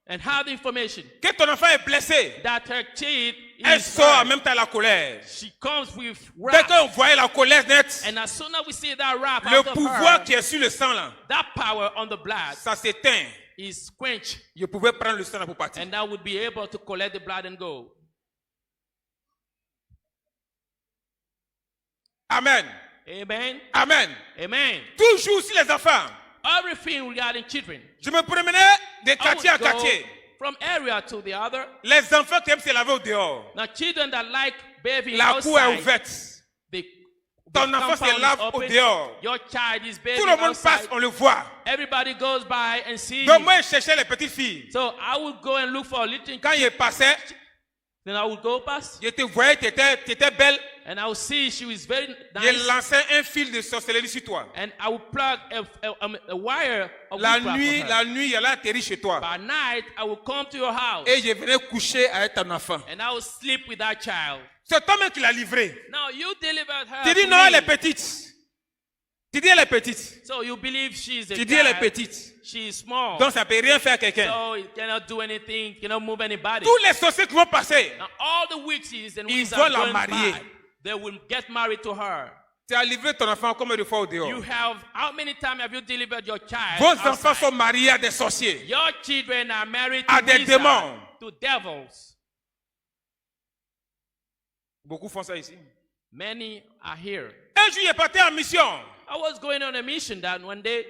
and have the information que ton enfant est blessé. that her child Elle is sort en hurt, même temps la colère. she comes with Dès wrath. qu'on voyait la colère nette, And as soon as we see that wrath le out of pouvoir her, qui est sur le sang là, that power on the blood ça s'éteint. is quenched, Je pouvais prendre le sang là pour partir. and I would be able to collect the blood and go. Amen. Amen. Amen. Amen. Toujours sur les enfants. Everything regarding children. Je me promenais de I quartier à would go quartier. from area to the other. Les enfants qui aiment se laver au dehors. Now, children that like bathing La cour est outside, ouverte. the Ton enfant compound se is lave au open. dehors. Your child is Tout bathing le monde passe, outside. on le voit. Everybody goes by and sees. Donc moi, je cherchais les petites filles. So I would go and look for a little. Quand il passait, Then I would go past, je te voyais, tu étais belle. and I would see she was very Je nice. lançais un fil de sorcellerie sur toi. And I would plug a wire of La witchcraft nuit, on her. la nuit, elle a atterri chez toi. By night, I would come to your house, Et je venais coucher avec ton enfant. and I would sleep with that child. C'est toi-même qui l'as livré. Now you delivered her. Tu dis to non, me. elle est petite. Tu dis elle est petite. So you believe she's a Tu dis elle est child. petite. She's small. Donc ça ne peut rien faire à quelqu'un. So it cannot do anything, cannot move anybody. Tous les sorciers qui vont passer, Now all the witches and Ils wizards vont la going marier. by, they will get married to her. tu as livré ton enfant combien de fois au dehors? You have, how many times have you delivered your child? Vos outside? enfants sont mariés à des sorciers. Your children are married to À des wizards, démons. to devils. Beaucoup font ça ici. Many are here. Un jour, il est parti en mission. I was going on a mission that one day,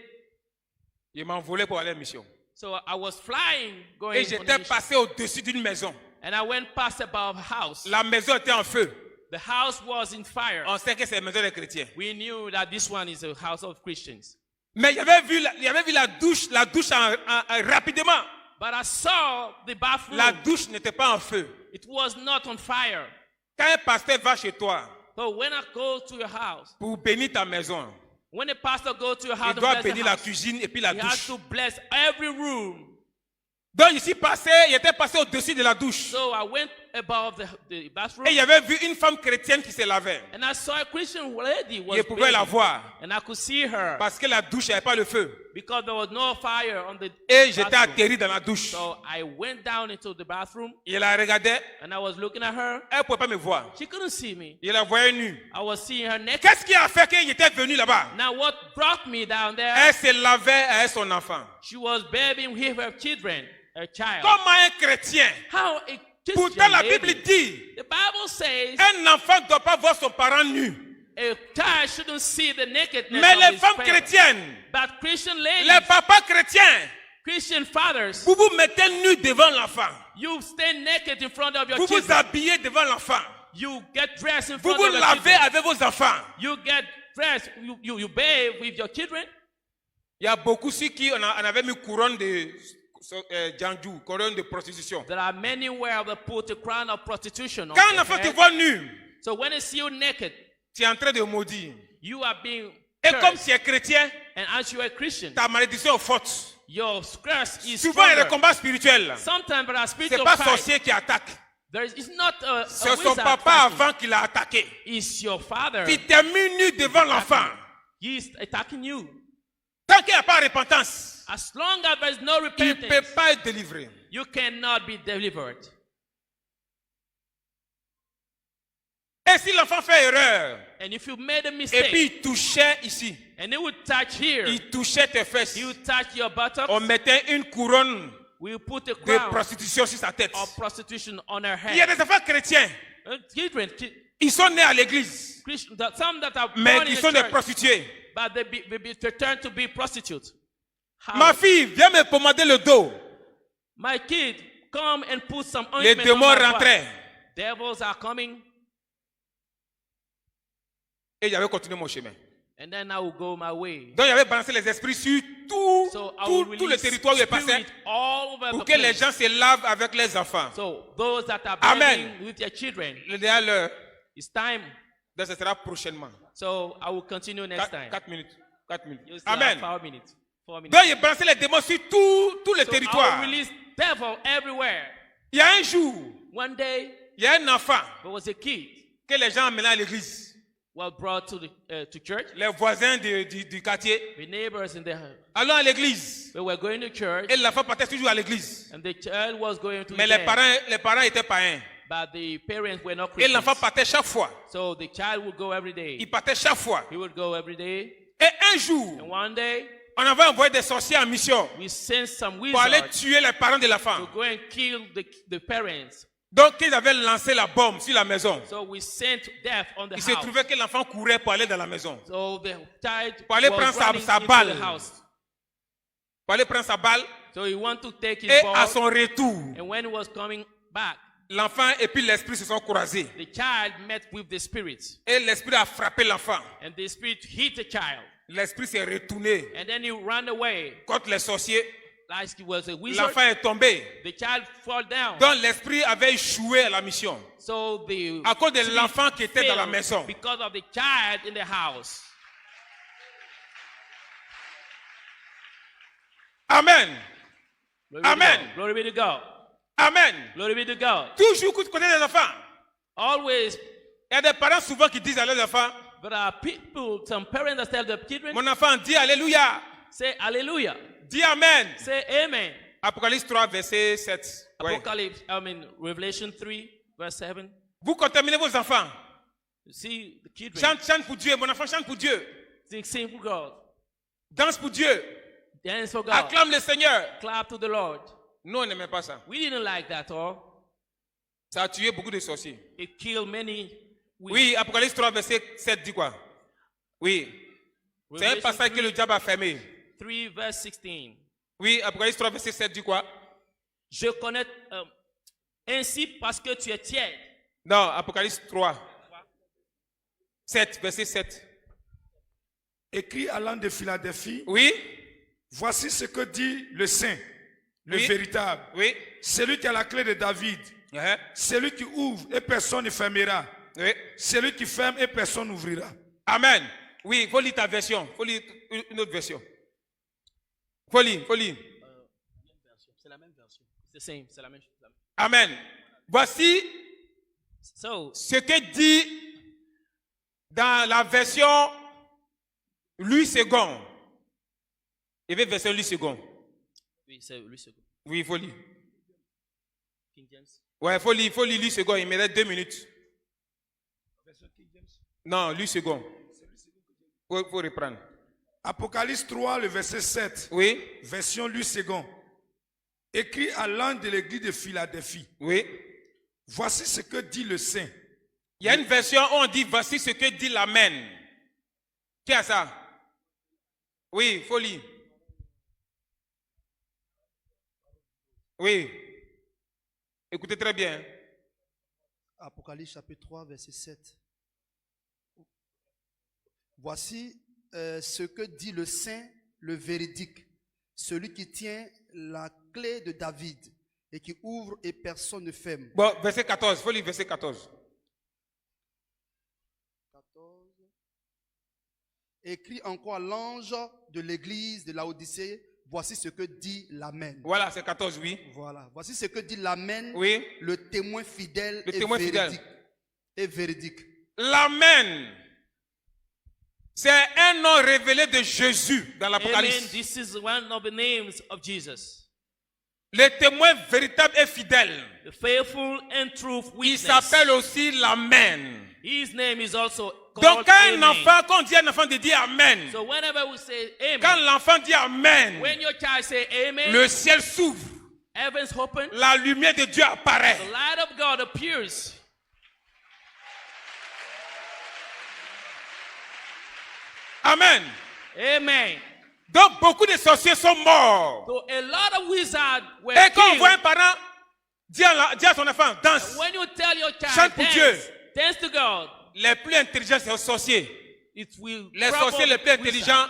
Il m'a envolé pour aller en mission. so I was flying, going Et on a j'étais mission, passé au-dessus d'une maison. and I went past above a house. La maison était en feu. The house was in fire. On sait que c'est la maison des chrétiens. We knew that this one is a house of Christians. Mais il avait vu la douche rapidement. But I saw the bathroom. La douche n'était pas en feu. It was not on fire. Quand un pasteur va chez toi So when I go to your house, pour bénir ta maison, when a pastor goes to your house il to doit bless the bénir la house, cuisine et puis la he has douche. to bless every room. Donc je suis passé, il était passé au-dessus de la douche. So I went above the bathroom, Et il y avait vu une femme chrétienne qui se lavait. and I saw a Christian lady was Je pouvais la bathing, voir and I could see her parce que la douche n'avait pas le feu. because there was no fire on the Et j'étais bathroom. atterri dans la douche. So I went down into the bathroom, Je la regardais, and I was looking at her. elle ne pouvait pas me voir. She couldn't see me. Je la voyais nue. I was seeing her naked. Qu'est-ce qui a fait qu'elle était venue là-bas? Now what brought me down there? Elle se lavait avec son enfant. She was bathing with her children, her child. Comment un chrétien? How a Pourtant Christian la Bible lady, dit, the Bible says un enfant ne doit pas voir son parent nu. a child shouldn't see the nakedness Mais of les his femmes parents. chrétiennes, But Christian ladies, les papas chrétiens, Christian fathers, vous vous mettez nu devant l'enfant. you stay naked in front of your Vous vous children. habillez devant l'enfant. You get dressed in Vous front vous of your lavez children. avec vos enfants. You get dressed, you bathe with your children. Il y a beaucoup sur qui on avait mis couronne de Djandjou, couronne de prostitution. There are many where they put a crown of prostitution on Quand un their enfant te head. voit nu, So when they see you naked, tu es en train de maudire. you are being Et comme cursed. tu es chrétien, And as you are a Christian, ta malédiction est forte. your curse is Souvent, il y a des stronger. combats spirituels. Sometimes there are Ce spiritual n'est pas fights. sorcier qui attaque. It's not a C'est son wizard papa fighting. avant qui l'a attaqué. It's your father. Tu t'es mis nu devant l'enfant. He is attacking you. Tant qu'il n'y a pas de repentance, As long as there is no tu ne peux repentance, pas être délivré. you cannot be delivered. Et si l'enfant fait erreur, And if you made a et puis mistake, il touchait ici, and it would touch here, il touchait tes fesses, you touch your buttocks, on mettait une couronne we put a de crown prostitution sur sa tête. of prostitution on her Il y a head. des enfants chrétiens, Children, ils sont nés à l'église, some that are mais born qui in sont the des church, prostituées. but they turn to be prostitutes. How? Ma fille, viens me pommader le dos. My kid, come and put some Les ointment on démons my butt. rentraient. Devils are coming, Et j'avais continué mon chemin. and then I will go my way. Donc j'avais balancé les esprits sur tout, So I tout, will tout le release territoire où je passais spirit all over pour the que les place. gens se lavent avec leurs enfants. So those that are Amen. bathing with their children, L'idéal l'heure, it's time. donc ce sera prochainement. So I will continue next time. 4 minutes. 4 minutes. You still have Amen. 4 minutes. 4 minutes. Donc j'ai balancé les démons sur tout le So I territoire. will release devil everywhere. Il y a un jour, One day, il y a un enfant there was a kid que les gens amenaient à l'église. was brought to church. Les voisins du quartier. The neighbors in the Allons à l'église. they were going to church, Et l'enfant partait toujours à l'église. and the child was going to Mais the les parents étaient païens. but the parents were not Et l'enfant Christians. partait chaque fois. So the child would go every Il day. partait chaque fois. He would go every day. Et un jour, And one day, on avait envoyé des sorciers en mission we sent some pour aller wizards tuer les parents de to l'enfant. go and kill the parents. Donc, ils avaient lancé la bombe sur la maison. So we sent death on the Il se house. trouvait que l'enfant courait pour aller dans la maison. So the child Pour aller was prendre running sa into balle. the house. Pour aller prendre sa balle. So he wanted to take his Et ball. à son retour, And when he was coming back, l'enfant et puis l'esprit se sont croisés. the child met with the spirit. Et l'esprit a frappé l'enfant. And the spirit hit the child. L'esprit s'est retourné And then he ran away contre les sorciers. like he was a wizard. L'enfant est tombé. The child fell down. Donc, l'esprit avait échoué à la mission. So the À cause de spirit l'enfant qui était dans la failed maison. because of the child in the house. Amen. Glory be to Amen. God. Glory be to God. Amen. Glory be to God. Toujours que tu connais les enfants. Always, Il y a des parents souvent qui disent à leurs enfants, there are people, some parents that tell their children, mon enfant dit Alléluia. say hallelujah, Dis Amen. say amen. Apocalypse 3, verset 7. Ouais. Apocalypse, Revelation 3, verse 7. Vous contaminez vos enfants. You see the children, Chante pour Dieu. Mon enfant chante pour Dieu. sing for God, Danse pour Dieu. dance for God, Acclame le Seigneur. clap to the Lord. Nous, on n'aimait pas ça. We didn't like that all. Ça a tué beaucoup de sorciers. It killed many. Oui, Apocalypse 3, verset 7 dit quoi? Oui. C'est un Revelation passage que le diable a fermé. 3, verse 16. Oui, Apocalypse 3, verset 7 dit quoi? Je connais ainsi parce que tu es tiède. Non, Apocalypse 3. 7, verset 7. Écrit à l'âme de Philadelphie, Oui, voici ce que dit le Saint, le Oui. véritable, oui, celui qui a la clé de David, celui qui ouvre et personne ne fermera, oui. celui qui ferme et personne n'ouvrira. Amen. Oui, il faut lire ta version. Il faut lire une autre version. Il faut lire, il faut lire. C'est It's the same. C'est la même chose. Amen. Voici So, ce que dit dans la version Louis II. Il y avait version Louis II. oui, c'est Louis II. Oui, il faut lire. King James. Ouais, il faut lire Louis II. Il me reste 2 minutes. Non, Louis II. Il faut reprendre. Apocalypse 3, le verset 7. Oui, Version Louis II. Écrit à l'ange de l'église de Philadelphie. oui. Voici ce que dit le Saint. Il y a une version où on dit voici ce que dit l'Amen. Qui a ça? Oui, il faut lire. Oui. Écoutez très bien. Apocalypse chapitre 3, verset 7. Voici ce que dit le Saint, le véridique, celui qui tient la clé de David et qui ouvre et personne ne ferme. Bon, verset 14. Il faut lire verset 14. 14. Écrit encore à l'ange de l'église de Laodicée, voici ce que dit l'Amen. Voilà, c'est 14, oui. Voilà. Voici ce que dit l'Amen, Oui. le témoin fidèle Le témoin fidèle. et véridique. L'Amen. C'est un nom révélé de Jésus dans Amen. l'Apocalypse. This is one of the names of Jesus. Le témoin véritable et fidèle. The faithful and truth Il witness. s'appelle aussi l'Amen. His name is also called Donc quand un Amen. enfant, quand on dit à un enfant de dire Amen, So whenever we say Amen, quand l'enfant dit Amen, when your child say Amen, le ciel s'ouvre, heavens open, la lumière de Dieu apparaît. the light of God appears. Amen. Amen. Donc beaucoup de sorciers sont morts. So a lot of wizards were Et quand on killed. voit un parent dire à son enfant, danse, When you tell your child, Chante pour Dieu. dance to God, les plus intelligents c'est les sorciers. it will Les trouble sorciers les plus wizards. intelligents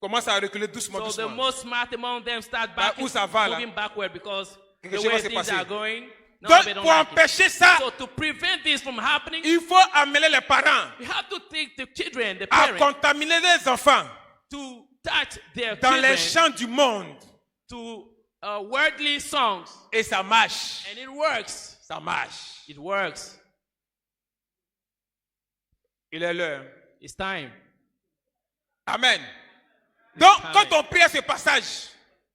commencent à reculer doucement, So the doucement. most smart among them start Bah, backing, où ça va, là? moving backward because Quelque the chose va way se things passer. are going, no, Donc they don't pour like it. empêcher ça, So to prevent this from happening, il faut amener les parents you have to take the children, the à parents, contaminer les enfants to touch their dans les children chants du monde. to worldly songs, Et ça marche. and it works. Ça marche. It works. Il est l'heure. It's time. Amen. Donc, Amen. quand on prie à ce passage,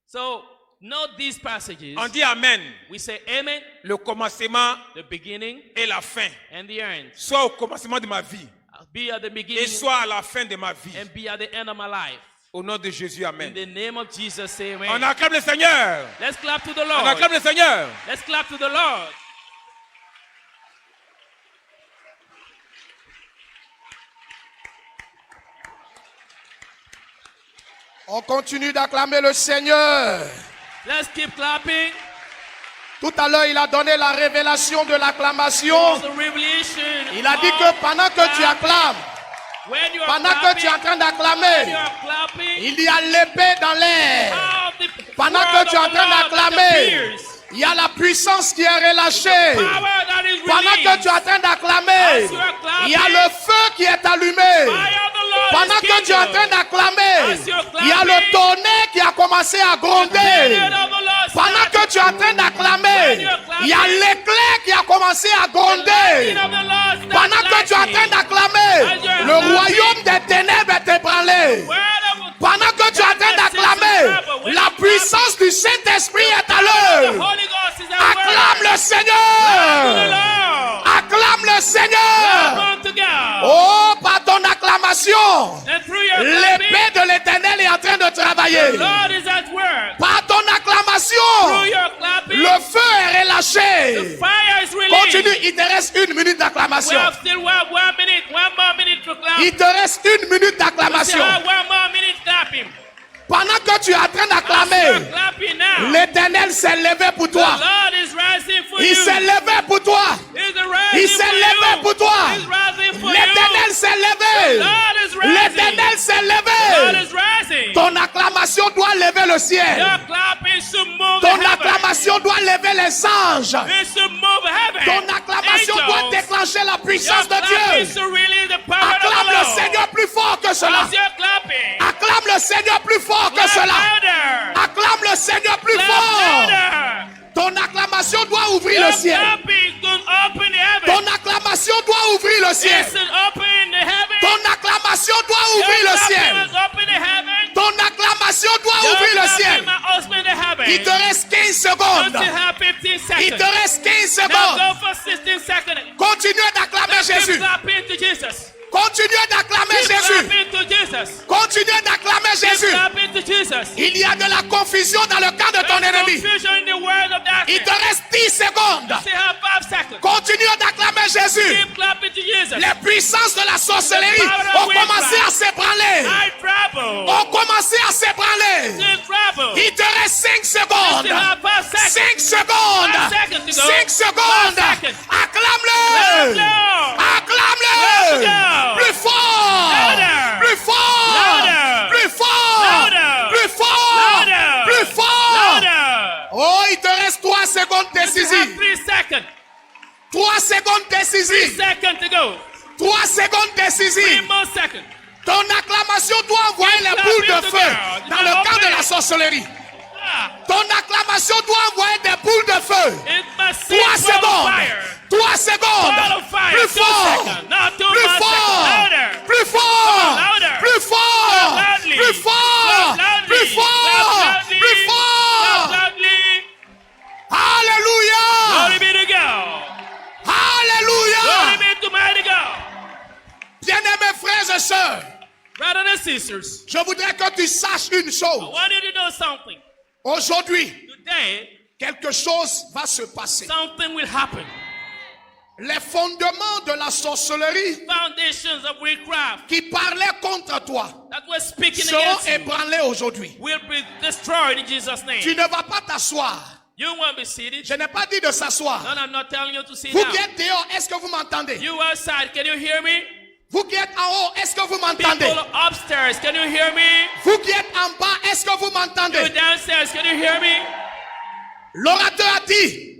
So note these passages. on dit Amen. We say Amen, Le commencement the beginning et la fin. and the end. Soit au commencement de ma vie Be at the beginning et soit à la fin de ma vie. and be at the end of my life. Au nom de Jésus, In Amen. the name of Jesus, say On amen. acclame le Seigneur. Let's clap to the On Lord. acclame le Seigneur. Let's clap to the Lord. On continue d'acclamer le Seigneur. Let's keep clapping. Tout à l'heure, il a donné la révélation de l'acclamation. For the revelation. Il a dit que pendant que tu acclames, when you are pendant que clapping, tu es en train when you d'acclamer, are clapping, il y a l'épée dans l'air. how the Pendant word que tu es en of the train Lord d'acclamer, appears. il y a la puissance qui est relâchée. Power that is Pendant que released. tu es en train d'acclamer, As you are clapping, il y a le feu qui est allumé. fire of the Lord Pendant is que tu es en train kindled. d'acclamer, As you are il y a le clapping, tonnerre qui a commencé à The gronder. Spirit of the Lord Pendant que tu es en train d'acclamer, il y a l'éclair qui a commencé à gronder. Pendant que tu es en train d'acclamer, le royaume des ténèbres est ébranlé. Pendant que tu es en train d'acclamer, la puissance du Saint-Esprit est à l'œuvre. Acclame le Seigneur. Acclame le Seigneur. Oh, par ton acclamation, l'épée de l'Éternel est en train de travailler. Par ton acclamation, le feu est relâché. Continue, il te reste 1 minute d'acclamation. Il te reste 1 minute d'acclamation. Pendant que tu es en train d'acclamer, l'Éternel s'est levé pour toi. Il s'est levé pour toi. Il s'est levé pour toi. L'Éternel s'est levé. L'Éternel s'est levé. Ton acclamation doit lever le ciel. Ton acclamation doit lever les anges. Ton acclamation doit déclencher la puissance de Dieu. Acclame le Seigneur plus fort que cela. Acclame le Seigneur plus fort que cela. Acclame le Seigneur plus fort. ouvrir le ciel. clapping can open the heaven. Ton acclamation doit ouvrir le ciel. Yes, it open the heaven. Ton acclamation doit ouvrir Your le clapping ciel. must open the heaven. Ton acclamation doit Your ouvrir le clapping ciel. must open the heaven. Il te reste 15 You secondes. still have 15 Il seconds. te reste 15 Now secondes. go for 16 seconds. Continuez d'acclamer Now keep Jésus. clapping to Jesus. Continuez d'acclamer Keep Jésus. clapping to Jesus. Continuez d'acclamer Keep Jésus. clapping to Jesus. Il y a de la confusion dans le camp de ton There's ennemi. confusion in the word of darkness. Il te reste 10 secondes. You still have 5 seconds. Continuez d'acclamer Jésus. Keep clapping to Jesus. Les puissances de la sorcellerie ont commencé à s'ébranler. I travel. Ont commencé à s'ébranler. Still travel. Il te reste 5 secondes. Still have 5 seconds. 5 secondes. 5 seconds to go. 5 secondes. 5 seconds. Acclame-le. Let's go. Acclame-le. Let's go. Plus fort. Louder. Plus fort. Louder. Plus fort. Louder. Plus fort. Louder. Plus fort. Louder. Oh, il te reste 3 secondes You still have décisives. 3 seconds. 3 secondes 3 décisives. seconds to go. 3 secondes 3 décisives. more seconds. Ton acclamation doit envoyer les boules de feu dans le camp de la sorcellerie. Ah, Ton acclamation doit envoyer des boules de feu. it must 3 send full secondes. fire. 3 secondes. Ball of fire. Plus 2 fort. seconds. Now 2 Plus more fort. seconds. Louder. Plus fort. Louder. Plus fort. Clap loudly. Plus fort. Clap loudly. Plus fort. Clap loudly. Plus Clap fort. loudly. Alléluia. Glory be to God. Glory Alléluia. be to mighty God. Bien-aimés frères et sœurs, Brothers and sisters, je voudrais que tu saches une I chose. want you to know something. Aujourd'hui, Today, quelque chose va se passer. something will happen. Les fondements de la sorcellerie Foundations of witchcraft qui parlaient contre toi that were speaking seront against you ébranlés aujourd'hui. will be destroyed in Jesus' Tu name. ne vas pas t'asseoir. You won't be seated. Je n'ai pas dit de s'asseoir. No, I'm not telling you to sit Vous down. qui êtes dehors, est-ce que vous m'entendez? You outside, can you hear me? Vous qui êtes en haut, est-ce que vous m'entendez? People upstairs, can you hear me? Vous qui êtes en bas, est-ce que vous You m'entendez? downstairs, can you hear me? L'orateur a dit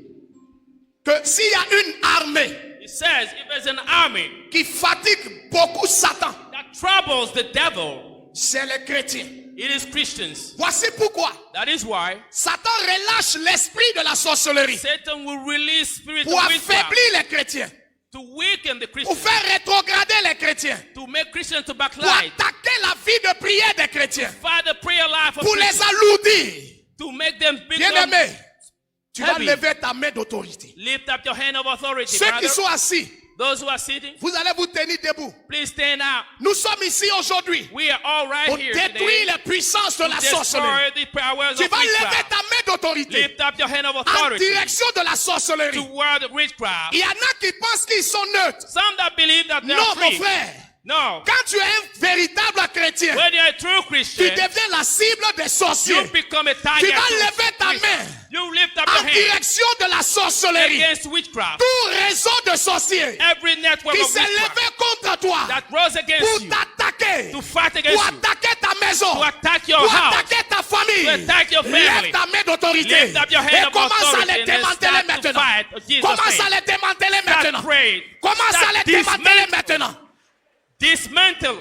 que s'il y a une armée It says if there's an army qui fatigue beaucoup Satan, that troubles the devil, c'est les chrétiens. it is Christians. Voici pourquoi That is why Satan relâche l'esprit de la sorcellerie Satan will release spirit pour of witchcraft affaiblir les chrétiens, to weaken the pour Christians, faire rétrograder les chrétiens, to make Christians to pour backslide, attaquer la vie de prière des chrétiens, fight the prayer life of pour les Christians, alourdir. to make them become. Bien-aimé, tu vas heavy. lever ta main d'autorité. Lift up your hand of authority, Ceux brother. qui sont assis, Those who are sitting, vous allez vous tenir debout. please stand out. Nous sommes ici aujourd'hui We are all right pour here détruire today les puissances de to la sorcellerie. destroy the powers Tu of vas lever witchcraft. ta main d'autorité Lift up your hand of en authority direction de la sorcellerie. toward the witchcraft. Il y en a qui pensent qu'ils sont neutres. Some that believe that they Non, are mon free. frère. No. Quand tu es un véritable chrétien, When you're a true tu Christian, deviens la cible des sorciers. you become a Tu target. vas to lever ta witchcraft. main You lift up en your hand direction de la sorcellerie. against witchcraft. Tout réseau de sorciers Every network qui of s'est witchcraft levé contre toi that rose against pour you, t'attaquer, to fight pour against you, attaquer ta maison, to attack your pour house, attaquer ta famille. to attack your family. Lève ta main d'autorité Lift up your hand et of commence à authority les and then démanteler start to maintenant. fight in Jesus' Commence à name. les démanteler Start maintenant. praying. Commence à Start les démanteler dismantle. maintenant. Dismantle